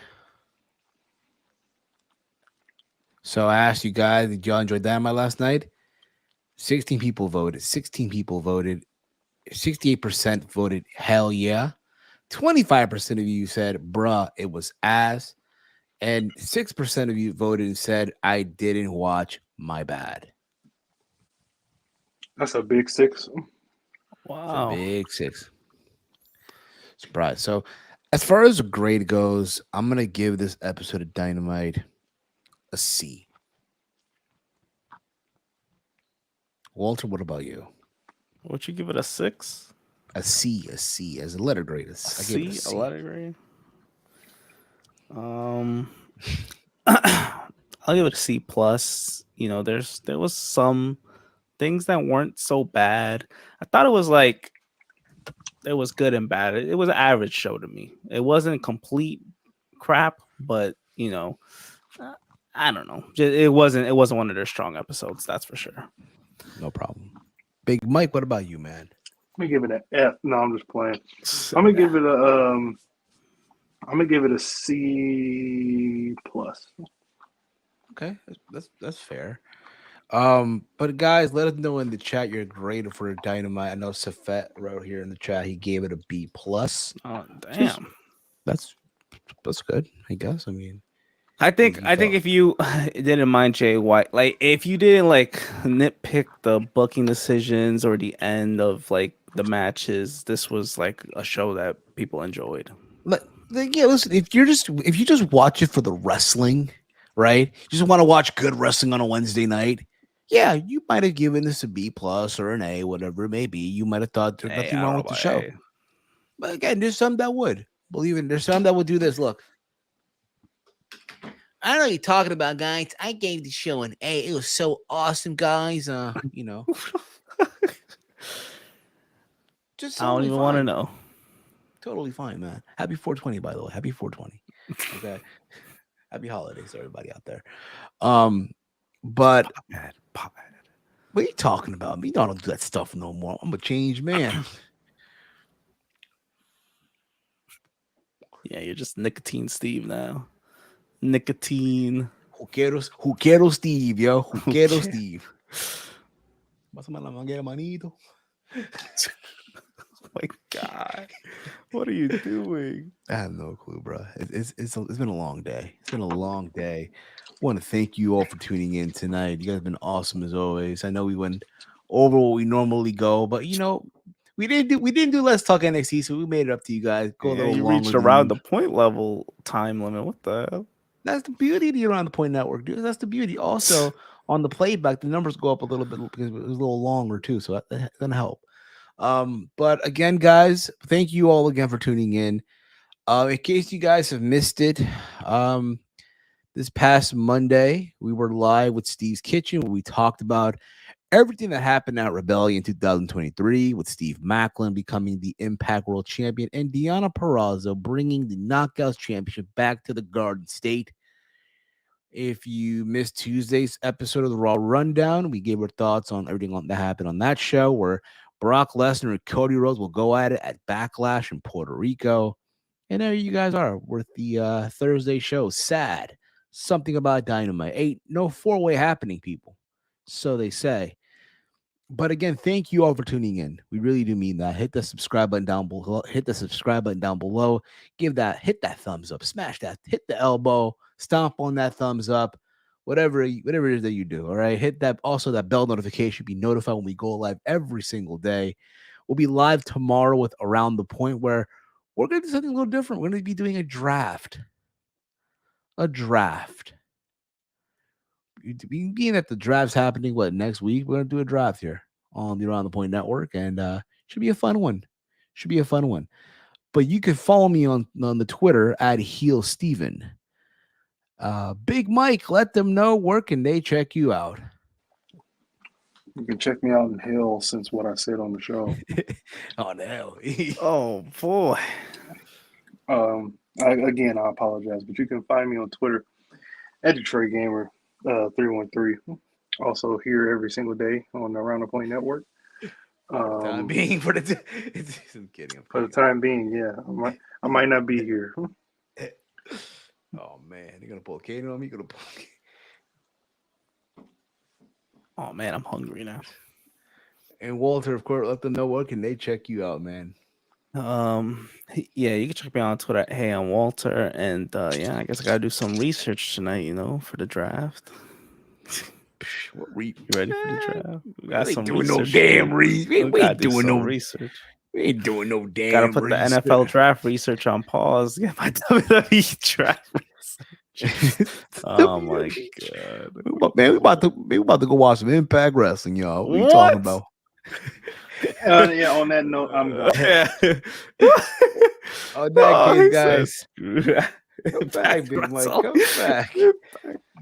So I asked you guys, did y'all enjoy Dynamite last night? 16 people voted. 16 people voted. 68% voted hell yeah. 25% of you said, bruh, it was ass. And 6% of you voted and said, I didn't watch, my bad. That's a big 6. Wow. It's a big 6. Surprise. So as far as the grade goes, I'm going to give this episode of Dynamite a C. Walter, what about you? Would you give it a 6? A C as a letter grade. I gave it a C. A letter grade. I'll give it a C plus. You know, there was some things that weren't so bad. I thought it was like it was good and bad. It was an average show to me. It wasn't complete crap, but you know, I don't know. It wasn't one of their strong episodes. That's for sure. No problem. Big Mike, what about you, man? I'm gonna give it an F. No, I'm just playing. I'm gonna give it a C plus. Okay, that's fair. But guys, let us know in the chat your grade for Dynamite. I know Safet wrote here in the chat he gave it a B plus. Oh damn, that's good, I guess. I mean, I think if you didn't mind Jay White, like if you didn't like nitpick the booking decisions or the end of like the matches, this was like a show that people enjoyed. But yeah, listen, if you just watch it for the wrestling, right? You just want to watch good wrestling on a Wednesday night. Yeah, you might have given this a B plus or an A, whatever it may be. You might have thought there's nothing wrong with the show. But again, there's some that would. Believe it, there's some that would do this. Look. I know you're talking about, guys. I gave the show an A. It was so awesome, guys. You know. Just I don't even want to know. Totally fine, man. Happy 420, by the way. Happy 420. Okay. Happy holidays, everybody out there. But what are you talking about? Me, I don't do that stuff no more. I'm a changed man. Yeah, you're just Nicotine Steve now. Nicotine. Juquero Steve, yo. Juquero Steve. Pásame la manguera, manito. Oh my God. What are you doing? I have no clue, bro. It's been a long day. It's been a long day. I want to thank you all for tuning in tonight. You guys have been awesome as always. I know we went over what we normally go, but you know, we didn't do Let's Talk NXT, so we made it up to you guys. Go a little you longer reached around the point level time limit. What the hell? That's the beauty of the Around the Point Network, dude. That's the beauty. Also, on the playback, the numbers go up a little bit because it was a little longer too, so that's gonna help. But again, guys, thank you all again for tuning in. In case you guys have missed it, this past Monday we were live with Steve's Kitchen where we talked about everything that happened at Rebellion 2023 with Steve Macklin becoming the Impact World Champion and Deonna Purrazzo bringing the Knockouts Championship back to the Garden State. If you missed Tuesday's episode of the Raw Rundown, we gave our thoughts on everything that happened on that show where Brock Lesnar and Cody Rhodes will go at it at Backlash in Puerto Rico. And there you guys are with the Thursday show. S.A.D. Something About Dynamite. Ain't no four-way happening, people. So they say. But again, thank you all for tuning in. We really do mean that. Hit the subscribe button down below. Hit the subscribe button down below. Hit that thumbs up. Smash that. Hit the elbow. Stomp on that thumbs up. Whatever it is that you do. All right. Hit that. Also, that bell notification. Be notified when we go live every single day. We'll be live tomorrow with Around the Point where we're going to do something a little different. We're going to be doing a draft. Being that the draft's happening, next week? We're going to do a draft here on the Around the Point Network, and should be a fun one. But you can follow me on the Twitter at Heel Steven. Big Mike, let them know where can they check you out. You can check me out in hell since what I said on the show. Oh the hell. Oh boy. I apologize, but you can find me on Twitter at Detroit Gamer 313. Also here every single day on the Around the Point Network. Time being for the I'm kidding. For the time being, yeah, I might not be here. Oh man, you're gonna pull Caden on me. You're gonna pull. Oh man, I'm hungry now. And Walter, of course, let them know where can they check you out, man. Yeah, you can check me out on Twitter at Hey I'm Walter, and yeah, I guess I gotta do some research tonight, for the draft. What You ready for the draft? We got ain't some doing no research. damn research. We gotta ain't do doing some no research. We ain't doing no damn. Gotta put the research. NFL draft research on pause. Get my WWE draft research. Oh my god, Man, we about to go watch some Impact Wrestling, y'all. What are you What? talking about? Yeah, on that note, I'm done. On that case, he guys, says, screw that. come back, Big Mike. Wrestle. Come back.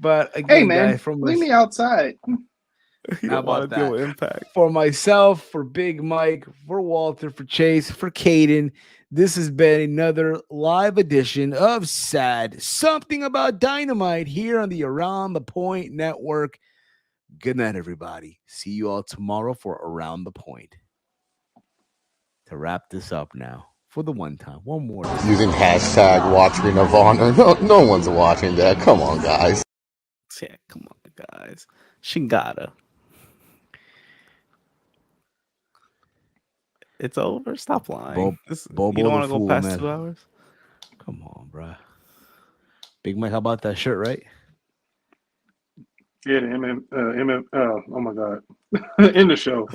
But Hey again, man, guys, from leave us, me outside. You how don't want about to deal that? with Impact. For myself, for Big Mike, for Walter, for Chase, for Caden, this has been another live edition of S.A.D. Something About Dynamite here on the Around the Point Network. Good night, everybody. See you all tomorrow for Around the Point. To wrap this up now, for the one more time. Using hashtag Watch Ring of Honor. No one's watching that. Come on, guys. Yeah, come on, guys. Shingata. It's over. Stop lying. Bobo You don't want the to go Fool, past man. 2 hours? Come on, bruh. Big Mike, how about that shirt, right? Yeah, the oh my god, in the show.